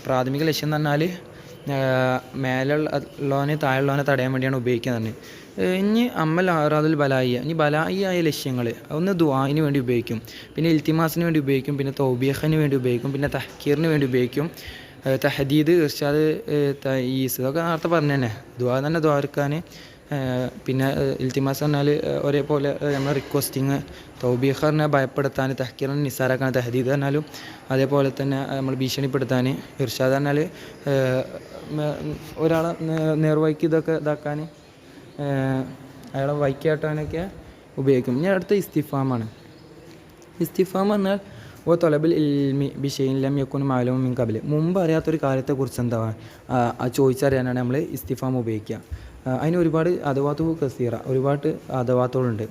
പ്രാഥമിക ലക്ഷ്യം എന്ന് പറഞ്ഞാൽ മേലുള്ളവനെ താഴെയുള്ളവനെ തടയാൻ വേണ്ടിയാണ് ഉപയോഗിക്കുന്നത്. ഇനി അമ്മൽ അറാദുൽ ബലായി, ഇനി ബലായി ആയ ലക്ഷ്യങ്ങൾ ഒന്ന് ദുആഇന് വേണ്ടി ഉപയോഗിക്കും, പിന്നെ ഇൽത്തിമാസിന് വേണ്ടി ഉപയോഗിക്കും, പിന്നെ തൗബീഖിന് വേണ്ടി ഉപയോഗിക്കും, പിന്നെ തഹ്കീറിന് വേണ്ടി ഉപയോഗിക്കും, തഹദീദ്, ഇർഷാദ്, തഈസ്, ഇതൊക്കെ നേരത്തെ പറഞ്ഞു തന്നെ. ദുആ തന്നെ ദ്വാരക്കാൻ പിന്നെ ഇൽത്തിമാസ് പറഞ്ഞാൽ ഒരേപോലെ നമ്മൾ റിക്വസ്റ്റിങ്, തൗബീഖ് പറഞ്ഞാൽ ഭയപ്പെടുത്താൻ, തഹ്കീർ നിസാറാക്കാൻ, തഹദീദ് പറഞ്ഞാലും അതേപോലെ തന്നെ നമ്മൾ ഭീഷണിപ്പെടുത്താൻ, ഇർഷാദ് പറഞ്ഞാൽ ഒരാളെ നേർവഴിക്ക് ഇതാക്കാൻ, അയാളെ വൈക്കാട്ടാനൊക്കെ ഉപയോഗിക്കും. ഇനി അടുത്ത ഇസ്തിഫാമാണ്. ഇസ്തിഫാം പറഞ്ഞാൽ ഓ തൊലബിൽ ഇൽമി ബിഷൈൻ ലം യക്കുൻ മാലൂം മിൻ ഖബൽ, മുമ്പ് അറിയാത്തൊരു കാര്യത്തെക്കുറിച്ച് എന്താ ചോദിച്ചറിയാനാണ് നമ്മൾ ഇസ്തിഫാം ഉപയോഗിക്കുക. അതിന് ഒരുപാട് അദവാത്തു കസീറ, ഒരുപാട് അദവാത്തുകളുണ്ട്,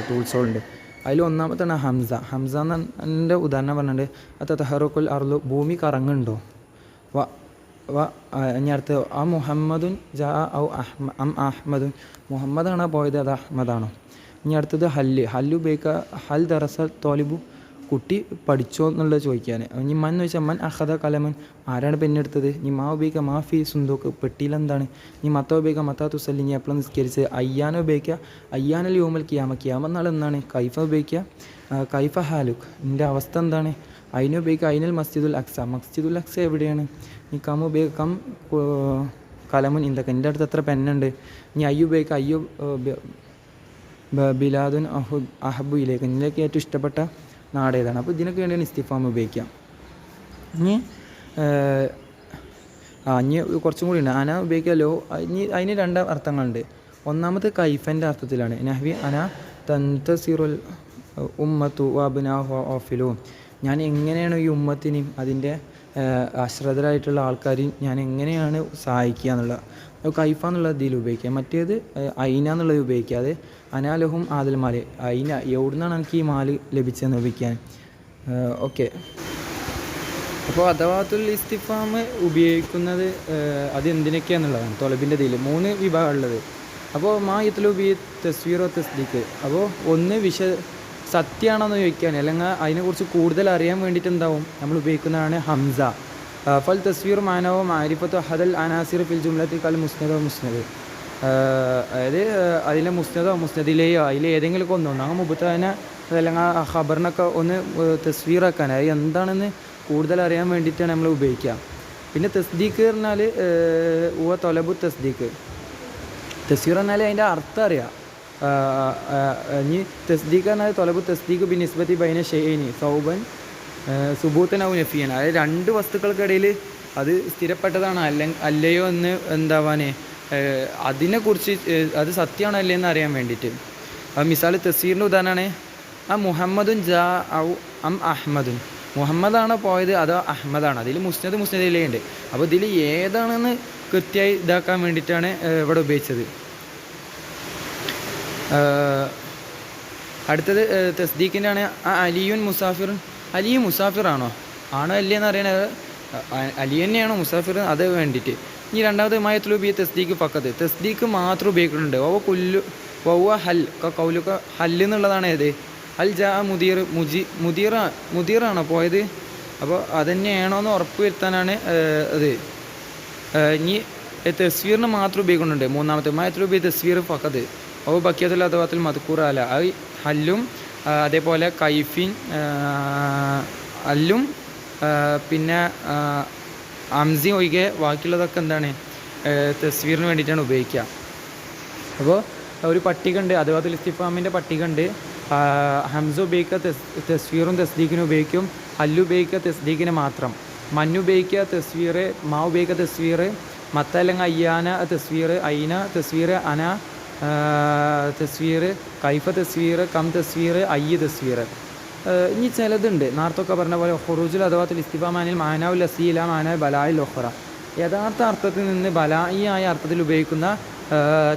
ടൂൾസുകളുണ്ട്. അതിൽ ഒന്നാമത്താണ് ഹംസ. ഹംസ എന്നതിൻ്റെ ഉദാഹരണം പറഞ്ഞിട്ട് അത് തഹറുക്കുൽ അർളു, ഭൂമി കറങ്ങുന്നുണ്ടോ. ഇനി അടുത്ത് ആ മുഹമ്മദുൻ ജാ ഔ അഹ്മദുൻ, മുഹമ്മദാണോ പോയത് അത് അഹ്മദാണോ. ഇനി അടുത്തത് ഹല്ല് ഉപയോഗിക്കുക. ഹൽ ദറസ തോലിബു, കുട്ടി പഠിച്ചോ എന്നുള്ളത് ചോദിക്കാൻ. ഇനി മൻ എന്ന് വെച്ചാൽ മൻ അഹദ കലമൻ, ആരാണ് പെണ്ണെടുത്തത്. ഇനി മാ ഉപയോഗിക്കുക മാഫി സുന്ദൂക്ക്, പെട്ടിയിലെന്താണ്. ഇനി മത്ത ഉപയോഗിക്കുക മത്താ തുസല്ലി, ഇനി എപ്പോഴും നിസ്കരിച്ച്. അയ്യാന ഉപയോഗിക്കുക അയ്യാനൽ യോമൽ കിയാമ നാൾ എന്നാണ്. കൈഫ ഉപയോഗിക്കുക കൈഫ ഹാലുക്ക്, നിൻ്റെ അവസ്ഥ എന്താണ്. അതിന് ഉപയോഗിക്കുക അതിനൽ മസ്ജിദുൽ അക്സ എവിടെയാണ്. ഈ കം ഉപയോഗിക്കുക കം കലമുൻ ഇന്തൊക്കെ, എൻ്റെ അടുത്ത് എത്ര പെന്നുണ്ട്. ഇനി അയ്യു ഉപയോഗിക്കുക അയ്യു ബിലാദുൻ അഹബു ഇലേക്ക്, ഇതിലേക്ക് ഏറ്റവും ഇഷ്ടപ്പെട്ട നാട് ഏതാണ്. അപ്പോൾ ഇതിനൊക്കെ വേണ്ടിയാണ് ഇസ്തിഫാം ഉപയോഗിക്കുക. ഇനി കുറച്ചും കൂടി ഉണ്ട്. അന ഉപയോഗിക്കാമല്ലോ. അതിന് രണ്ട് അർത്ഥങ്ങളുണ്ട്. ഒന്നാമത് കൈഫൻ്റെ അർത്ഥത്തിലാണ്. നഹ്വി അന തന്തസിറുൽ ഉമ്മത്തു അബ്നാഹു ഓഫിലു, ഞാൻ എങ്ങനെയാണ് ഈ ഉമ്മത്തിനെയും അതിൻ്റെ അശ്രദ്ധരായിട്ടുള്ള ആൾക്കാരെയും ഞാൻ എങ്ങനെയാണ് സഹായിക്കുക എന്നുള്ള കൈഫ എന്നുള്ള ഇതിൽ ഉപയോഗിക്കുക. മറ്റേത് ഐന എന്നുള്ളത് ഉപയോഗിക്കാതെ അനാലഹും ആദൽ മാല്, ഐന എവിടുന്നാണ് എനിക്ക് ഈ മാല് ലഭിച്ചതെന്ന് ഉപയോഗിക്കാൻ. ഓക്കെ, അപ്പോൾ അദവാത്തുൽ ഇസ്തിഫാം ഉപയോഗിക്കുന്നത് അത് എന്തിനൊക്കെയാണെന്നുള്ളതാണ്. തൊലബിൻ്റെ ഇതിൽ 3 വിഭാഗമുള്ളത്. അപ്പോൾ മാ ഇത്ലുബി തസ്വീറോ തസ്ദീഖ്, അപ്പോൾ ഒന്ന് സത്യമാണെന്ന് ചോദിക്കാൻ, അല്ലെങ്കിൽ അതിനെക്കുറിച്ച് കൂടുതൽ അറിയാൻ വേണ്ടിയിട്ട് എന്താവും നമ്മൾ ഉപയോഗിക്കുന്നതാണ് ഹംസ. ഫൽ തസ്വീർ മാനവോ മാരിഫത്തോ ഹദൽ അനാസിർ ഫിൽ ജുംലത്തി കൽ മുസ്നദോ മുസ്നദ്, അതായത് അതിലെ മുസ്നദോ മുസ്നദിലെയോ അതിൽ ഏതെങ്കിലുമൊക്കെ ഒന്നോ ആ മുബത്തനെ അല്ലെങ്കിൽ ആ ഖബറിനൊക്കെ ഒന്ന് തസ്വീറാക്കാൻ, അതായത് എന്താണെന്ന് കൂടുതൽ അറിയാൻ വേണ്ടിയിട്ടാണ് നമ്മൾ ഉപയോഗിക്കുക. പിന്നെ തസ്ദീഖ് പറഞ്ഞാൽ തൊലബു തസ്ദീഖ്, തസ്വീർ പറഞ്ഞാൽ അതിൻ്റെ അർത്ഥം അറിയാം. ഇനി തസ്ദീഖ് പറഞ്ഞാൽ തൊലബു തസ്ദീഖ് ബി നിസ്ബത്തി ബൈന ഷെയ്നി സൗബൻ സുബൂത്തനൗ നഫിയൻ, അതായത് 2 വസ്തുക്കൾക്കിടയിൽ അത് സ്ഥിരപ്പെട്ടതാണ് അല്ലയോ എന്ന് എന്താവാനേ അതിനെക്കുറിച്ച് അത് സത്യമാണോ അല്ലേ എന്ന് അറിയാൻ വേണ്ടിയിട്ട്. മിസാൽ തസ്വീറിൻ്റെ ഉദാഹരണമാണ് ആ മുഹമ്മദുൻ ജാ ഔ അഹ്മദുൻ, മുഹമ്മദാണോ പോയത് അതോ അഹ്മദാണ്. അതിൽ മുസ്നദിലേ ഉണ്ട്. അപ്പോൾ ഇതിൽ ഏതാണെന്ന് കൃത്യമായി ഇതാക്കാൻ വേണ്ടിയിട്ടാണ് ഇവിടെ ഉപയോഗിച്ചത്. അടുത്തത് തസ്ദീഖിൻ്റെ ആണ് അലിയുൻ മുസാഫിർ, അലി മുസാഫിറാണോ അല്ലേ എന്ന് അറിയണത്. അലി തന്നെയാണോ മുസാഫിർ, അത് വേണ്ടിയിട്ട്. ഇനി രണ്ടാമത് മയത്തുലു ബി തസ്ദീഖ് ഫക്കത്ത്, തസ്ദീഖ് മാത്രം ഉപയോഗിക്കുന്നുണ്ട്. വൗവ ഹൽ കൗലുക, ഹല്ല് എന്നുള്ളതാണ് ഏത്. അൽ ജാ മുദീറാണോ പോയത്, അപ്പോൾ അതുതന്നെയാണോ എന്ന് ഉറപ്പ് വരുത്താനാണ് അത്. ഇനി തസ്വീറിന് മാത്രം ഉപയോഗിക്കുന്നുണ്ട്. മൂന്നാമത്തെ മയത്തുലു ബി തസ്വീർ ഫക്കത്ത് ബക്കിയത്തുൽ അദവാത്തുൽ മദ്കൂറ അല, അത് ഹല്ലും അതേപോലെ കൈഫിൻ അല്ലും പിന്നെ അംസി ഒഴികെ ബാക്കിയുള്ളതൊക്കെ എന്താണ് തസ്വീറിന് വേണ്ടിയിട്ടാണ് ഉപയോഗിക്കുക. അപ്പോൾ ഒരു പട്ടിക ഉണ്ട്, അദവാത്തുൽ ഇസ്തിഫാമിൻ്റെ പട്ടിക ഉണ്ട്. ഹംസ ഉപയോഗിക്കുക തസ്വീറും തസ്ദീഖിനും ഉപയോഗിക്കും. ഹല്ല് ഉപയോഗിക്കുക തസ്ദീഖിന് മാത്രം. മഞ്ഞ് ഉപയോഗിക്കുക തസ്വീർ. മാ ഉപയോഗിക്കുക തസ്വീർ. മത്ത അല്ലെങ്കിൽ അയ്യാന തസ്വീർ. ഐന തസ്വീർ. അന തസ്വീർ. കൈഫ തസ്വീർ. കം തസ്വീർ. അയ്യ തസ്വീർ. ഇനി ചിലതുണ്ട് നേരത്തൊക്കെ പറഞ്ഞ പോലെ ഖുറൂജുൽ അദവാത്തുൽ ഇസ്തിഫാമിൽ മാനാവുൽ അസീല മാനാ ബലായിൽ ഒഖറ, യഥാർത്ഥ അർത്ഥത്തിൽ നിന്ന് ബലായിയായ അർത്ഥത്തിൽ ഉപയോഗിക്കുന്ന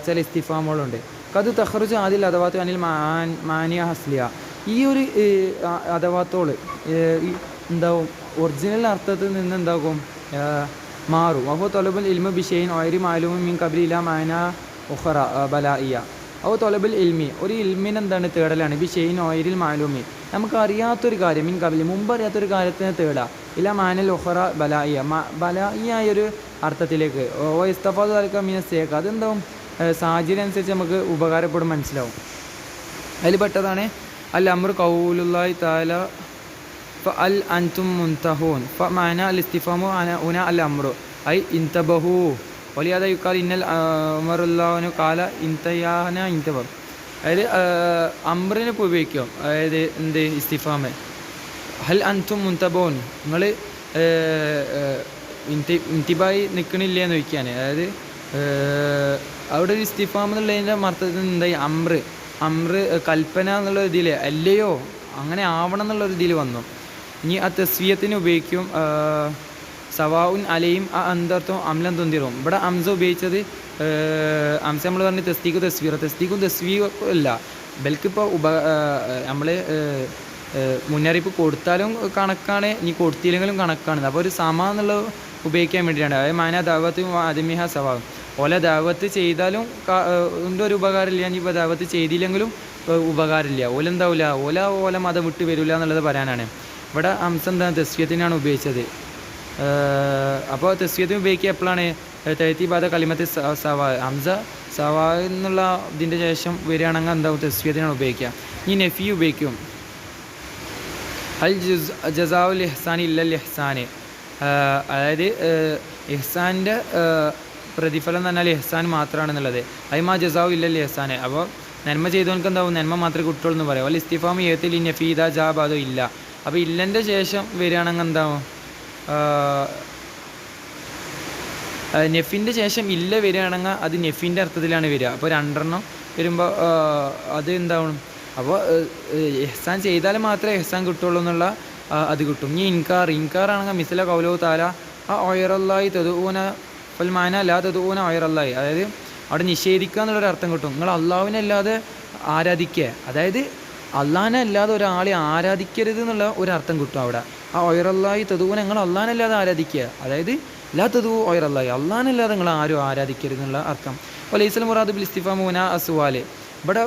ചില ഇസ്തിഫാമുകളുണ്ട്. കത് തഖറുജ് ആദിൽ അദവാത്ത് അനിൽ മാനിയ ഹസ്ലിയ, ഈ ഒരു അദവാത്തോൾ എന്താവും ഒറിജിനൽ അർത്ഥത്തിൽ നിന്ന് എന്താകും മാറും. അപ്പോൾ തൊലബുൽ ഇൽമു ബിഷൈൻ ഓരി മാലൂമും മീൻ കബില മാന ഉഖറ ബലായിയ. അപ്പോൾ തൊലബുൽ ഇൽമി ഒരു ഇൽമിന് എന്താണ് തേടലാണ്. ബിഷൈൻ ഓയിരിൽ മാലൂമി, നമുക്ക് അറിയാത്തൊരു കാര്യം മീൻ കബിൽ മുമ്പ് അറിയാത്തൊരു കാര്യത്തിന് തേടുക. ഇല്ല മാനൽ ഉഖറ ബലായിയ, ബലായിയായൊരു അർത്ഥത്തിലേക്ക്. ഓ ഇസ്തഫാദ് തലക്ക മീന സേക്ക, അതെന്താവും സാഹചര്യം അനുസരിച്ച് നമുക്ക് ഉപകാരപ്പെടും, മനസ്സിലാവും. അതിൽ പെട്ടതാണ് അൽ അമ്രു ഖൗലുല്ലാഹി തആല ഫഅൽ അൻതും മുൻതഹൂൻ. മാന അൽ ഇസ്തിഫാമു ഉന അൽ അമ്രു ഐ ഇൻതബഹു ഒലിയാത യുക്കാൽ ഇന്നൽ ഉമറുല്ലാവിനു കാല ഇൻതയാന ഇൻതബർ. അതായത് അംറിനെ ഉപയോഗിക്കും. അതായത് എന്ത് ഇസ്തിഫാമ് ഹൽ അൻതും മുൻതബോൻ, നിങ്ങൾ ഇന്തിബായി നിൽക്കണില്ലേന്ന് ചോദിക്കാൻ. അതായത് അവിടെ ഒരു ഇസ്തിഫാം എന്നുള്ളതിൻ്റെ അർത്ഥത്തിൽ എന്തായി അമ്ര് കൽപ്പന എന്നുള്ള ഇതിൽ അല്ലയോ അങ്ങനെ ആവണം എന്നുള്ള ഇതിൽ വന്നു. ഇനി ആ തസ്വിയത്തിന് ഉപയോഗിക്കും സവാഉൻ അലയും ആ അന്തർത്ഥം അംലം തൊന്തിറും. ഇവിടെ അംസ ഉപയോഗിച്ചത് അംസ നമ്മൾ പറഞ്ഞ് തസ്തീഖ് തസ്വീറും അല്ല, ബൽക്കിപ്പോൾ നമ്മൾ മുന്നറിയിപ്പ് കൊടുത്താലും കണക്കാണ്, ഇനി കൊടുത്തില്ലെങ്കിലും കണക്കാണ്. അപ്പോൾ ഒരു സമ എന്നുള്ള ഉപയോഗിക്കാൻ വേണ്ടിയിട്ടാണ്. അതായത് മാന ദാവത്ത് ആദമിഹ സവാ, ഓല ദാവത്ത് ചെയ്താലും ഒരു ഉപകാരമില്ല, ഇനി ഇപ്പോൾ ദാവത്ത് ചെയ്തില്ലെങ്കിലും ഉപകാരമില്ല. ഓലെന്താവില്ല, ഓല മതം വിട്ട് വരില്ല എന്നുള്ളത് പറയാനാണ്. ഇവിടെ അംസം എന്താ തസ്വിയത്തിനാണ് ഉപയോഗിച്ചത്. അപ്പോൾ തസ്വിയത്തിന് ഉപയോഗിക്കുക എപ്പോഴാണ് തൈത്തിബാദ കലിമത്ത് സവാ, ഹംസ സവാ എന്നുള്ള ഇതിൻ്റെ ശേഷം വരികയാണെങ്കിൽ എന്താവും തസ്വിയത്തിനാണ് ഉപയോഗിക്കുക. ഈ നെഫി ഉപയോഗിക്കും അൽ ജസാഉൽ ഇഹ്സാൻ ഇല്ലൽ ഇഹ്സാൻ, അതായത് ഇഹ്സാൻ്റെ പ്രതിഫലം എന്ന് പറഞ്ഞാൽ ഇഹ്സാൻ മാത്രമാണെന്നുള്ളത്. അതിമാ ജസാഉ ഇല്ലൽ ഇഹ്സാൻ, അപ്പോൾ നന്മ ചെയ്തവർക്ക് എന്താവും നന്മ മാത്രമേ കിട്ടുള്ളൂ എന്ന് പറയാം. അല്ല ഇസ്തിഫാം ഏത്തിൽ നഫി ഇദാ ജാബാദോ ഇല്ല, അപ്പോൾ ഇല്ലൻ്റെ ശേഷം വരികയാണെങ്കിൽ എന്താവും നെഫിൻ്റെ ശേഷം ഇല്ല വരികയാണെങ്കിൽ അത് നെഫിൻ്റെ അർത്ഥത്തിലാണ് വരിക. അപ്പോൾ രണ്ടെണ്ണം വരുമ്പോൾ അത് എന്താവും, അപ്പോൾ ഇഹ്സാൻ ചെയ്താൽ മാത്രമേ ഇഹ്സാൻ കിട്ടുള്ളൂ എന്നുള്ള അത് കിട്ടും. ഇനി ഇൻകാറാണെങ്കിൽ മിസ്ല കൗലോ താല ആ ഒയറല്ലായി തെതുഊന ഫൽമാന ലാ തെതുഊന ഒയറല്ലായി, അതായത് അവിടെ നിഷേധിക്കുക എന്നുള്ളൊരു അർത്ഥം കിട്ടും. നിങ്ങൾ അള്ളാഹുവിനെ അല്ലാതെ ആരാധിക്കുക, അതായത് അള്ളാഹിനെ അല്ലാതെ ഒരാളെ ആരാധിക്കരുത് എന്നുള്ള ഒരർത്ഥം കിട്ടും അവിടെ. ആ ഒയറല്ലായി തെതുഊന, നിങ്ങൾ അള്ളാഹിനെ അല്ലാതെ ആരാധിക്കുക, അതായത് ലാ തെതു ഒയറല്ലായി, അള്ളാഹിനെ അല്ലാതെ നിങ്ങൾ ആരും ആരാധിക്കരുത് എന്നുള്ള അർത്ഥം. അപ്പോൾ ലൈസൽ മുറാദ് ബിൽ ഇസ്തിഫാം മുന അസ്വാല്, ഇവിടെ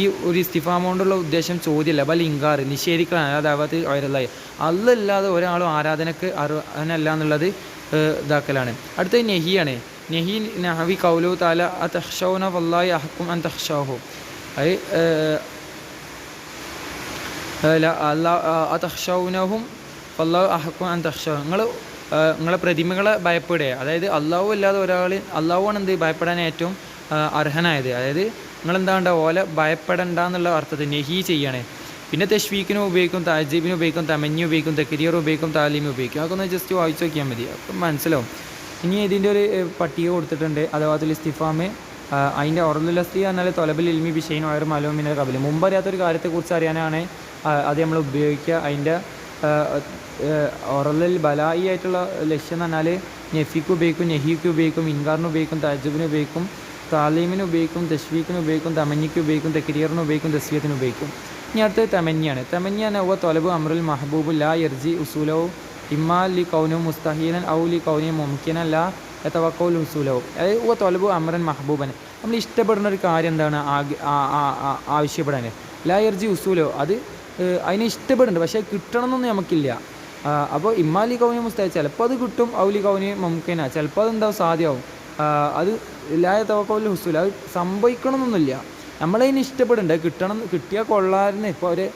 ഈ ഒരു ഇസ്തിഫാം കൊണ്ടുള്ള ഉദ്ദേശം ചോദ്യമല്ല, ബൽ ഇൻകാർ നിഷേധിക്കണം. അതായത് ഒയറല്ലായി അല്ലാതെ ഒരാളും ആരാധനക്ക് അർഹനല്ല എന്നുള്ളത് ഇതാക്കലാണ്. അടുത്ത നെഹിയാണ്. നെഹി നഹവി കൗലു താല അതഹ്ഷൗന വല്ലാഹി അഹക്കും അൻ തഹ്ഷാഹു, അതഹ്ഷൗനഹും വല്ലാഹു അഹക്കും അൻ തഹ്ഷാഹു, നിങ്ങളെ പ്രതിമകളെ ഭയപ്പെടുക, അതായത് അള്ളാഹു അല്ലാതെ ഒരാൾ, അള്ളാഹുവാണ് എന്ത് ഭയപ്പെടാൻ ഏറ്റവും അർഹനായത്. അതായത് നിങ്ങളെന്താണ്ട് ഓല ഭയപ്പെടണ്ട എന്നുള്ള അർത്ഥത്തിൽ നെഹി ചെയ്യണേ. പിന്നെ തശ്വീക്കിനും ഉപയോഗിക്കും, താജീബിനും ഉപയോഗിക്കും, തമന്നി ഉപയോഗിക്കും, തക്രീർ ഉപയോഗിക്കും, താലീം ഉപയോഗിക്കും. അതൊക്കെ ഒന്ന് ജസ്റ്റ് വായിച്ച് നോക്കിയാൽ മതി, അപ്പം മനസ്സിലാവും. ഇനി ഇതിൻ്റെ ഒരു പട്ടിക കൊടുത്തിട്ടുണ്ട്. അഥവാത്തുൽ ഇസ്തിഫാമ് അതിൻ്റെ ഒറലുൽ അസ്തി എന്നാൽ തൊലബുൽ ഇൽമി ബിഷൈൻ ഒയർ മലൂമിൻ്റെ കബിൽ, മുമ്പ് അറിയാത്തൊരു കാര്യത്തെക്കുറിച്ച് അറിയാനാണ് അത് നമ്മൾ ഉപയോഗിക്കുക. അതിൻ്റെ ഒറലുൽ ബലായി ആയിട്ടുള്ള ലക്ഷ്യം എന്ന് പറഞ്ഞാൽ നെഫിക്ക് ഉപയോഗിക്കും, നെഹിക്ക് ഉപയോഗിക്കും, ഇൻകാറിന് ഉപയോഗിക്കും, താജുബിന് ഉപയോഗിക്കും, താലീമിന് ഉപയോഗിക്കും, തശ്വീക്കിന് ഉപയോഗിക്കും, തമന്നിക്ക് ഉപയോഗിക്കും, തക്രീറിന് ഉപയോഗിക്കും, തസ്വിയത്തിന് ഉപയോഗിക്കും. ഇനി അടുത്ത് തമന്നിയാണ്. തമന്നിയാണ് ഓ തൊലബ് അമ്രുൽ മഹബൂബ് ലാ യർജി ഉസൂലോ ഇമ്മാ ലി കൗനു മുസ്തഹീലൻ ഔ ലി കൗനി മുംകിനൻ ലാ യതവക്കൗൽ ഉസൂലോ, അതായത് ഓ തൊലബ് അമ്രൻ മഹബൂബൻ, നമ്മൾ ഇഷ്ടപ്പെടുന്ന ഒരു കാര്യം എന്താണ് ആവശ്യപ്പെടാൻ. ലാ യർജി ഉസൂലോ, അത് അതിനെ ഇഷ്ടപ്പെടുന്നുണ്ട്, പക്ഷേ കിട്ടണമെന്നൊന്നും നമുക്കില്ല. അപ്പോൾ ഇമ്മാലി കൗനി മുസ്തഹീൽ ചിലപ്പോൾ അത് കിട്ടും, ഔലി കൗനി മുംകിന ചിലപ്പോൾ അതെന്താവും സാധ്യമാവും. അത് ലാ യതവക്കൗൽ ഉസൂൽ, അത് സംഭവിക്കണമെന്നൊന്നുമില്ല, നമ്മളതിന് ഇഷ്ടപ്പെടുന്നുണ്ട്, കിട്ടിയാൽ കൊള്ളാമായിരുന്നു. ഇപ്പോൾ ഒരു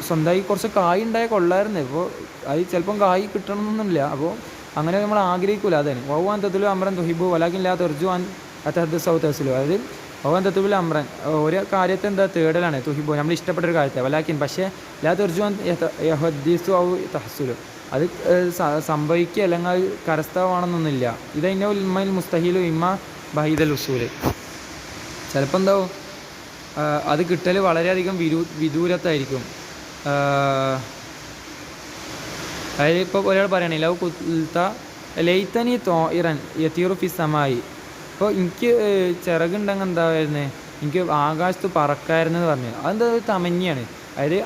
സ്വന്തമായി കുറച്ച് കായ് ഉണ്ടായാൽ കൊള്ളായിരുന്നു, ഇപ്പോൾ അത് ചിലപ്പം കായ് കിട്ടണമെന്നൊന്നുമില്ല. അപ്പോൾ അങ്ങനെ നമ്മൾ ആഗ്രഹിക്കില്ല. അതാണ് വൗവാൻ തത്തുലു അമ്രൻ തുഹിബു വലാക്കിൻ ലാ തെർജു അൻ അത്തഹദ് സൗത്തസുലു, അതായത് വൗവാൻ തത്തുലു അമ്രൻ ഒരു കാര്യത്തെ എന്താ തേടലാണ്, തുഹിബു നമ്മൾ ഇഷ്ടപ്പെട്ട ഒരു കാര്യത്തെ, വലാക്കിൻ പക്ഷേ ലാ തെർജു അൻ യഹദ്ദീസു ഔ തഹസുലു, അത് സംഭവിക്കുക അല്ലെങ്കിൽ അത് കരസ്ഥമാണെന്നൊന്നുമില്ല. ഇതന്നെ ഇമ്മയിൽ മുസ്തഹീലു ഇമ്മ ബഹീദൽ ഉസൂല്, ചിലപ്പോൾ എന്താവും അത് കിട്ടൽ വളരെയധികം വിദൂരത്തായിരിക്കും. അതായത് ഇപ്പോൾ ഒരാൾ പറയണേ ലവ് കുൽത്ത ലൈത്തനി തോയിറൻ യത്തീറു ഫി സമായി, ഇപ്പോൾ എനിക്ക് ചിറകുണ്ടെങ്കിൽ എന്താ വരുന്നത്, എനിക്ക് ആകാശത്ത് പറക്കായിരുന്നെന്ന് പറഞ്ഞു. അതെന്താ ഒരു തമഞ്ഞിയാണ്, അതായത്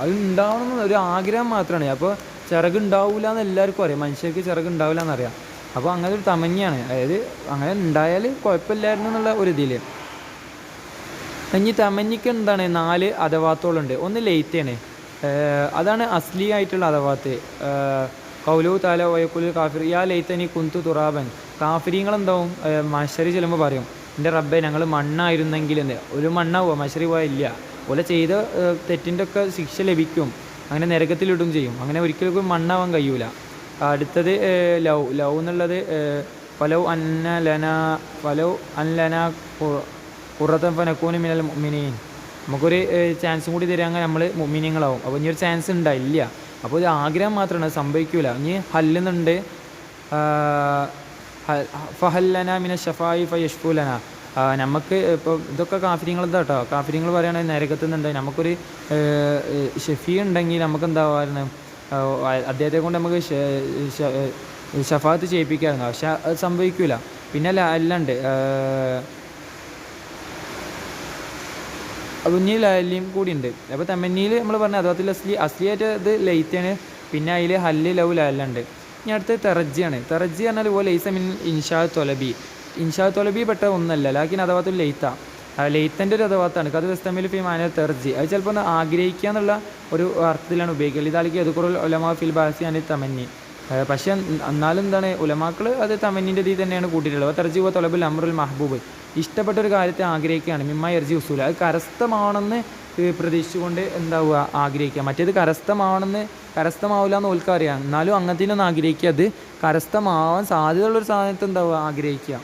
അത് ഉണ്ടാവണം ഒരു ആഗ്രഹം മാത്രമാണ്. അപ്പോൾ ചിറകുണ്ടാവില്ല എന്ന് എല്ലാവർക്കും അറിയാം, മനുഷ്യർക്ക് ചിറകുണ്ടാവില്ല എന്നറിയാം. അപ്പോൾ അങ്ങനെ ഒരു തമഞ്ഞിയാണ്, അതായത് അങ്ങനെ ഉണ്ടായാൽ കുഴപ്പമില്ലായിരുന്നു എന്നുള്ള ഒരു ഇതിൽ. ഇനി തമഞ്ഞിക്ക് എന്താണ് 4 അഥവാത്തുകളുണ്ട്. ഒന്ന് ലെയ്ത്താണ്, അതാണ് അസ്ലി ആയിട്ടുള്ള അഥവാത്ത്. കൗലു താല വയക്കുൽ കാഫിർ യാ ലൈത്തനി കുന്തു തുറാബൻ, കാഫിരീങ്ങളെന്താവും മഷരി ചെല്ലുമ്പോൾ പറയും എൻ്റെ റബ്ബെ ഞങ്ങൾ മണ്ണായിരുന്നെങ്കിൽ എന്ന്. ഒരു മണ്ണാവുക മഷരി പോയാൽ ഇല്ല, പോലെ ചെയ്ത തെറ്റിൻ്റെ ഒക്കെ ശിക്ഷ ലഭിക്കും, അങ്ങനെ നരകത്തിലിടും ചെയ്യും, അങ്ങനെ ഒരിക്കലും മണ്ണാവാൻ കഴിയൂല. അടുത്തത് ലവ് എന്നുള്ളത് ഫലൗ അൻലന ഖുറത്തൻ ഫനക്കൂന മിനൽ മുഅ്മിനീൻ. നമുക്കൊരു ചാൻസും കൂടി തരാമെങ്കിൽ നമ്മൾ മുഅ്മിനീങ്ങളാവും. അപ്പോൾ ഇനി ഒരു ചാൻസ് ഉണ്ടായില്ല. അപ്പോൾ ഇത് ആഗ്രഹം മാത്രമാണ്, സംഭവിക്കില്ല. ഇനി ഹല്ലുന്നുണ്ട് ഫഹല്ലന മിന ഷഫായി ഫയഷ്ഫുലന. നമുക്ക് ഇപ്പോൾ ഇതൊക്കെ കാഫിര്യങ്ങളെന്താ കേട്ടോ, കാഫിര്യങ്ങൾ പറയുകയാണെങ്കിൽ നരകത്തു നിന്നുണ്ട് നമുക്കൊരു ഷഫീ ഉണ്ടെങ്കിൽ നമുക്ക് എന്താവായിരുന്നു, അദ്ദേഹത്തെ കൊണ്ട് നമുക്ക് ഷഫാത്ത് ചെയ്യിപ്പിക്കാമായിരുന്നു. പക്ഷെ അത് സംഭവിക്കില്ല. പിന്നെ അല്ലാണ്ട് അപ്പോൾ ഇനി ലല്ലിയും കൂടി ഉണ്ട്. അപ്പോൾ തമന്നിയിൽ നമ്മൾ പറഞ്ഞ അഥവാത്തിൽ അസ്ലിയായിട്ട് ഇത് ലൈറ്റാണ്. പിന്നെ അതിൽ ഹല്ല് ലവ് ലല്ലുണ്ട്. ഇനി അടുത്ത് തെറജിയാണ്. തെറജി പറഞ്ഞാൽ പോലെ ലൈസ മിൻ ഇൻഷാ തൊലബി. ഇൻഷാ തൊലബി പെട്ട ഒന്നല്ല, ലാക്കിൻ അഥവാത്തിൽ ലൈത്ത, ലൈത്തൻ്റെ ഒരു അഥവാത്താണ്. കത് വെസ്തമിൽ ഫി മാന തെർജി. അത് ചിലപ്പോൾ ഒന്ന് ആഗ്രഹിക്കുക എന്നുള്ള ഒരു അർത്ഥത്തിലാണ് ഉപയോഗിക്കുക. ഇതാലേക്ക് എതുക്കുറൽ ഉലമാ ഫിൽ ബാസി അനി തമന്നി. പക്ഷേ എന്നാലും എന്താണ് ഉലമാക്കൾ അത് തമന്നിൻ്റെ ഇതിൽ തന്നെയാണ് കൂട്ടിയിട്ടുള്ളത്. തെർജി വ തൊലബുൽ അമ്രുൽ മഹബൂബ്. ഇഷ്ടപ്പെട്ട ഒരു കാര്യത്തെ ആഗ്രഹിക്കുകയാണ്. മിമ്മായി എർജി ഉസൂല. അത് കരസ്ഥമാണെന്ന് പ്രതീക്ഷിച്ചുകൊണ്ട് എന്താവുക ആഗ്രഹിക്കുക. മറ്റേത് കരസ്ഥമാവില്ല എന്ന് ഓൽക്കറിയാം. എന്നാലും അങ്ങനത്തേനൊന്നും ആഗ്രഹിക്കുക. അത് കരസ്ഥമാവാൻ സാധ്യതയുള്ളൊരു സാധനത്തെ എന്താവുക ആഗ്രഹിക്കുക.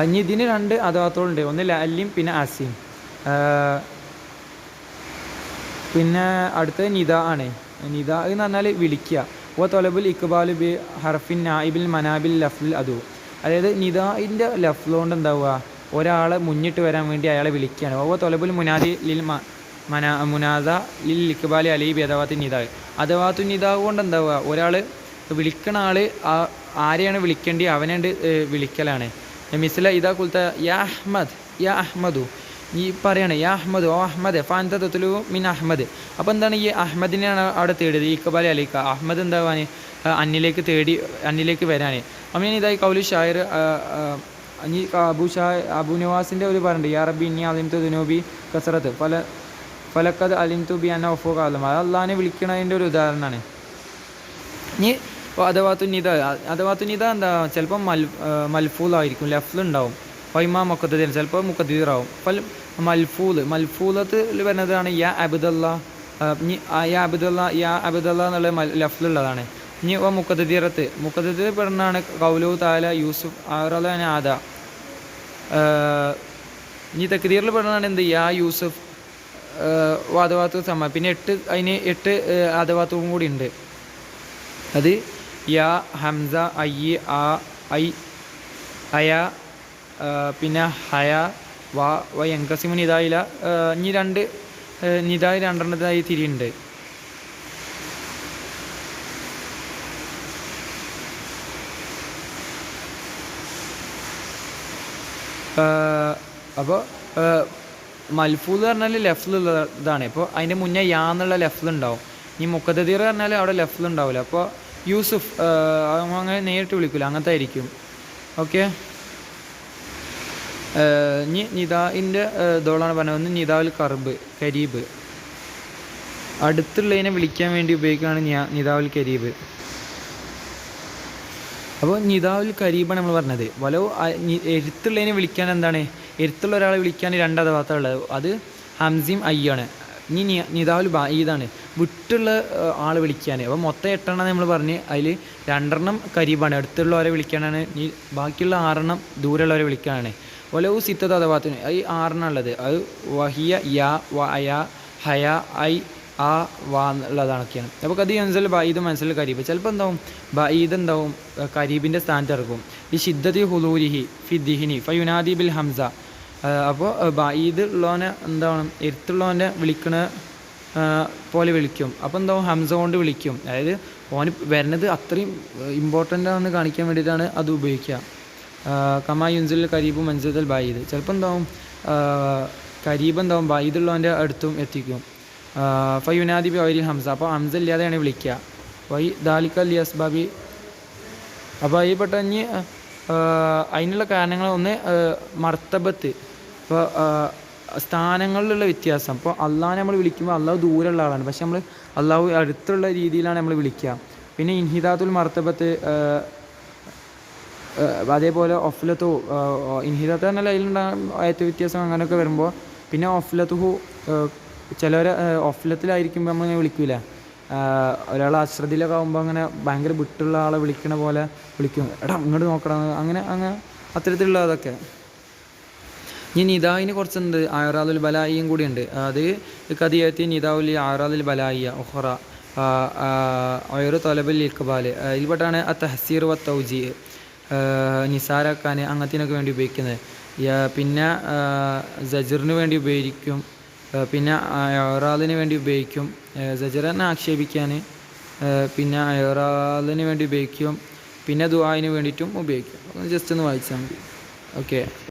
ഇനി ഇതിന് രണ്ട് അഥവാത്തോളുണ്ട്. ഒന്ന് ലല്ലിയും പിന്നെ അസീം. പിന്നെ അടുത്തത് നിദ ആണ്. നിദ എന്ന് പറഞ്ഞാൽ വിളിക്കുക. ഓ തൊലബുൽ ഇക്ബാലു ബി ഹർഫിൻ നായിബിൽ മനാബിൽ ലഫ്ലിൽ അതു. അതായത് നിദായിൻ്റെ ലഫ്ലോണ്ട് എന്താവുക ഒരാളെ മുന്നിട്ട് വരാൻ വേണ്ടി അയാളെ വിളിക്കുകയാണ്. ഓ തൊലബുൽ മുനാദി ലിൽ മുനാദ ലിൽ ഇക്ബാലി അലി ബി അഥവാത്തി നിദാ. അഥവാത്തു നിദാ കൊണ്ട് എന്താവുക ഒരാൾ വിളിക്കണ ആൾ ആരെയാണ് വിളിക്കേണ്ടി അവനെ വിളിക്കലാണ്. മിസ്ല ഇതാ കുൽത്ത യാ അഹ്മദ് യാ അഹ്മദു. ഈ പറയാണ് യാ അഹ്മദ് ഓ അഹ്മദ് ഫാൻത തൊത്തുലു മിൻ അഹ്മദ്. അപ്പോൾ എന്താണ് ഈ അഹ്മദിനെയാണ് അവിടെ തേടിയത്. ഇക്ബാലി അലിക്ക അഹ്മദ് എന്താവാൻ അന്നിലേക്ക് വരാൻ. അങ്ങനെ ഇതായി കൗലു ഷായർ അബു നവാസിൻ്റെ ഒരു പറയുന്നുണ്ട് യാ റബ്ബി ഇന്നി അലിംതു ദുനൂബി കസറത്ത് ഫലക്കത് അലിംതു ബി അന്ന ഒഫോ കാലം. അത് അള്ളാഹിനെ വിളിക്കണതിൻ്റെ ഒരു ഉദാഹരണമാണ്. ഇനി അഥവാത്തു നിദ എന്താ ചിലപ്പോൾ മൽഫൂലായിരിക്കും, ലഫ്ലുണ്ടാവും. വൈമാ മുക്കദ്ദീർ ചിലപ്പോൾ മുക്കദ്ദീറാവും. മൽഫൂലത്തിൽ വരുന്നതാണ് യാ അബ്ദുല്ലാ. യാ അബ്ദുല്ലാ എന്നുള്ള ലഫ്ലുള്ളതാണ്. ഇനി മുക്കദ്ദീർ പെടുന്നതാണ് കൗലു താല യൂസുഫ് ആറലാൻ ആദ. ഇനി തക്ദീറിൽ പെടുന്നതാണ് എന്ത് യാ യൂസുഫ് അഥവാത്തു സമ. പിന്നെ അതിന് 8 അഥവാത്തും കൂടി ഉണ്ട്. അത് യാ ഹംസ അയ്യ ആ ഐ അയ പിന്നെ ഹയ വ എങ്കസിമു നിദായില. ഇനി നിദായി 2 തിരിയുണ്ട്. അപ്പോൾ മൽഫൂൽ പറഞ്ഞാൽ ലെഫ്ലുള്ള ഇതാണ്. ഇപ്പോൾ അതിൻ്റെ മുന്നേ യാ എന്നുള്ള ലെഫ്ലുണ്ടാവും. ഈ മുക്കദ്ദീർ പറഞ്ഞാൽ അവിടെ ലെഫ്ലുണ്ടാവില്ല. അപ്പോൾ യൂസുഫ് അങ്ങനെ നേരിട്ട് വിളിക്കില്ല, അങ്ങനത്തെ ആയിരിക്കും. ഓക്കെ. ഇനി നിദായിൻ്റെ ദോളാണ് പറഞ്ഞത്. ഒന്ന് നിദാഉൽ കരീബ്, അടുത്തുള്ളതിനെ വിളിക്കാൻ വേണ്ടി ഉപയോഗിക്കുകയാണ് നിദാഉൽ കരീബ്. അപ്പോൾ നിദാഉൽ കരീബാണ് നമ്മൾ പറഞ്ഞത്. വലോ എഴുത്തുള്ളതിനെ വിളിക്കാൻ എന്താണ്, എഴുത്തുള്ള ഒരാളെ വിളിക്കാൻ 2 അഥവാത്താണ് ഉള്ളത്. അത് ഹംസിം അയ്യാണ്. ഇനി നിദാഉൽ ബഈദാണ്, വിട്ടുള്ള ആൾ വിളിക്കാൻ. അപ്പോൾ മൊത്തം 8 നമ്മൾ പറഞ്ഞ് അതിൽ 2 കരീബാണ്, അടുത്തുള്ളവരെ വിളിക്കാനാണ്. ബാക്കിയുള്ള 6 ദൂരമുള്ളവരെ വിളിക്കാനാണ്. വലോ സിത്തത്ത് അഥവാത്തിന് ഈ 6 ഉള്ളത്. അത് വഹിയ യാ വ അയ ഹയ ഐ ആ വാ എന്നുള്ളതാണൊക്കെയാണ്. അപ്പോൾ കതി അൻസൽ ബഈദ് മനസ്സിൽ കരീബ്. ചിലപ്പോൾ എന്താവും ബഈദ് എന്താവും കരീബിൻ്റെ സ്ഥാനത്ത് ഇറക്കും. ഈ ഷിദ്ദത്തി ഹുദൂരിഹി ഫി ദിഹിനി ഫയുനാദി ബിൽ ഹംസ. അപ്പോൾ ബഈദ് ഉള്ളവനെ എന്താവണം എരുത്തുള്ളവനെ വിളിക്കണ പോലെ വിളിക്കും. അപ്പോൾ എന്താവും ഹംസ കൊണ്ട് വിളിക്കും. അതായത് ഓന് വരുന്നത് അത്രയും ഇമ്പോർട്ടൻ്റ് ആണെന്ന് കാണിക്കാൻ വേണ്ടിയിട്ടാണ് അത് ഉപയോഗിക്കുക. കമാ യുൻസുൽ കരീബ് മൻസുൽ ബഈദ്. ചിലപ്പോൾ എന്താവും കരീബ് എന്താവും ബഈദുള്ളവൻ്റെ അടുത്തും എത്തിക്കും. ഫയുനാദി ബി ഔരിൽ ഹംസ. അപ്പോൾ ഹംസ ഇല്ലാതെയാണ് വിളിക്കുക. വൈ ദാലിക്കൽ യസ്ബാബി. അപ്പോൾ ഈ പെട്ടെന്ന് അതിനുള്ള കാരണങ്ങൾ ഒന്ന് മർത്തബത്ത്, ഇപ്പോൾ സ്ഥാനങ്ങളിലുള്ള വ്യത്യാസം. ഇപ്പോൾ അള്ളാഹനെ നമ്മൾ വിളിക്കുമ്പോൾ അള്ളാഹു ദൂരമുള്ള ആളാണ്, പക്ഷെ നമ്മൾ അള്ളാഹു അടുത്തുള്ള രീതിയിലാണ് നമ്മൾ വിളിക്കുക. പിന്നെ ഇൻഹിദാത്തുൽ മർത്തബത്ത്, അതേപോലെ ഒഫ്ലത്തു ഇൻഹിദാത്ത് പറഞ്ഞാൽ അതിലുണ്ടാകും ആയത്ത് വ്യത്യാസം അങ്ങനെയൊക്കെ വരുമ്പോൾ. പിന്നെ ഒഫ്ലത്തുഹു ചിലവരെ ഒഫ്ലത്തിലായിരിക്കുമ്പോൾ നമ്മളിങ്ങനെ വിളിക്കില്ല, ഒരാൾ അശ്രദ്ധയിലൊക്കെ ആകുമ്പോൾ അങ്ങനെ ഭയങ്കര വിട്ടുള്ള ആളെ വിളിക്കണ പോലെ വിളിക്കും, എടാ ഇങ്ങോട്ട് നോക്കണം, അങ്ങനെ അത്തരത്തിലുള്ള അതൊക്കെ. ഇനി നിദാവിന് കുറച്ചുണ്ട്, ആറാദുൽ ബലായിയും കൂടിയുണ്ട്. അത് കദിയത്തി നിദാവുൽ ആറാദുൽ ബലായിയ ഒഹ്റ ഒയറു തൊലബുൽ ഇഖ്ബാൽ, ഇതിൽപ്പെട്ടാണ് തഹസീർ വ തൗജി, നിസാരാക്കാൻ അങ്ങനത്തിനൊക്കെ വേണ്ടി ഉപയോഗിക്കുന്നത്. പിന്നെ സജറിന് വേണ്ടി ഉപയോഗിക്കും, പിന്നെ അയറാദിന് വേണ്ടി ഉപയോഗിക്കും, സജറിനെ ആക്ഷേപിക്കാൻ, പിന്നെ അയറാദിന് വേണ്ടി ഉപയോഗിക്കും, പിന്നെ ദുആഇന് വേണ്ടിയിട്ടും ഉപയോഗിക്കും. ജസ്റ്റ് ഒന്ന് വായിച്ചാൽ മതി. ഓക്കെ.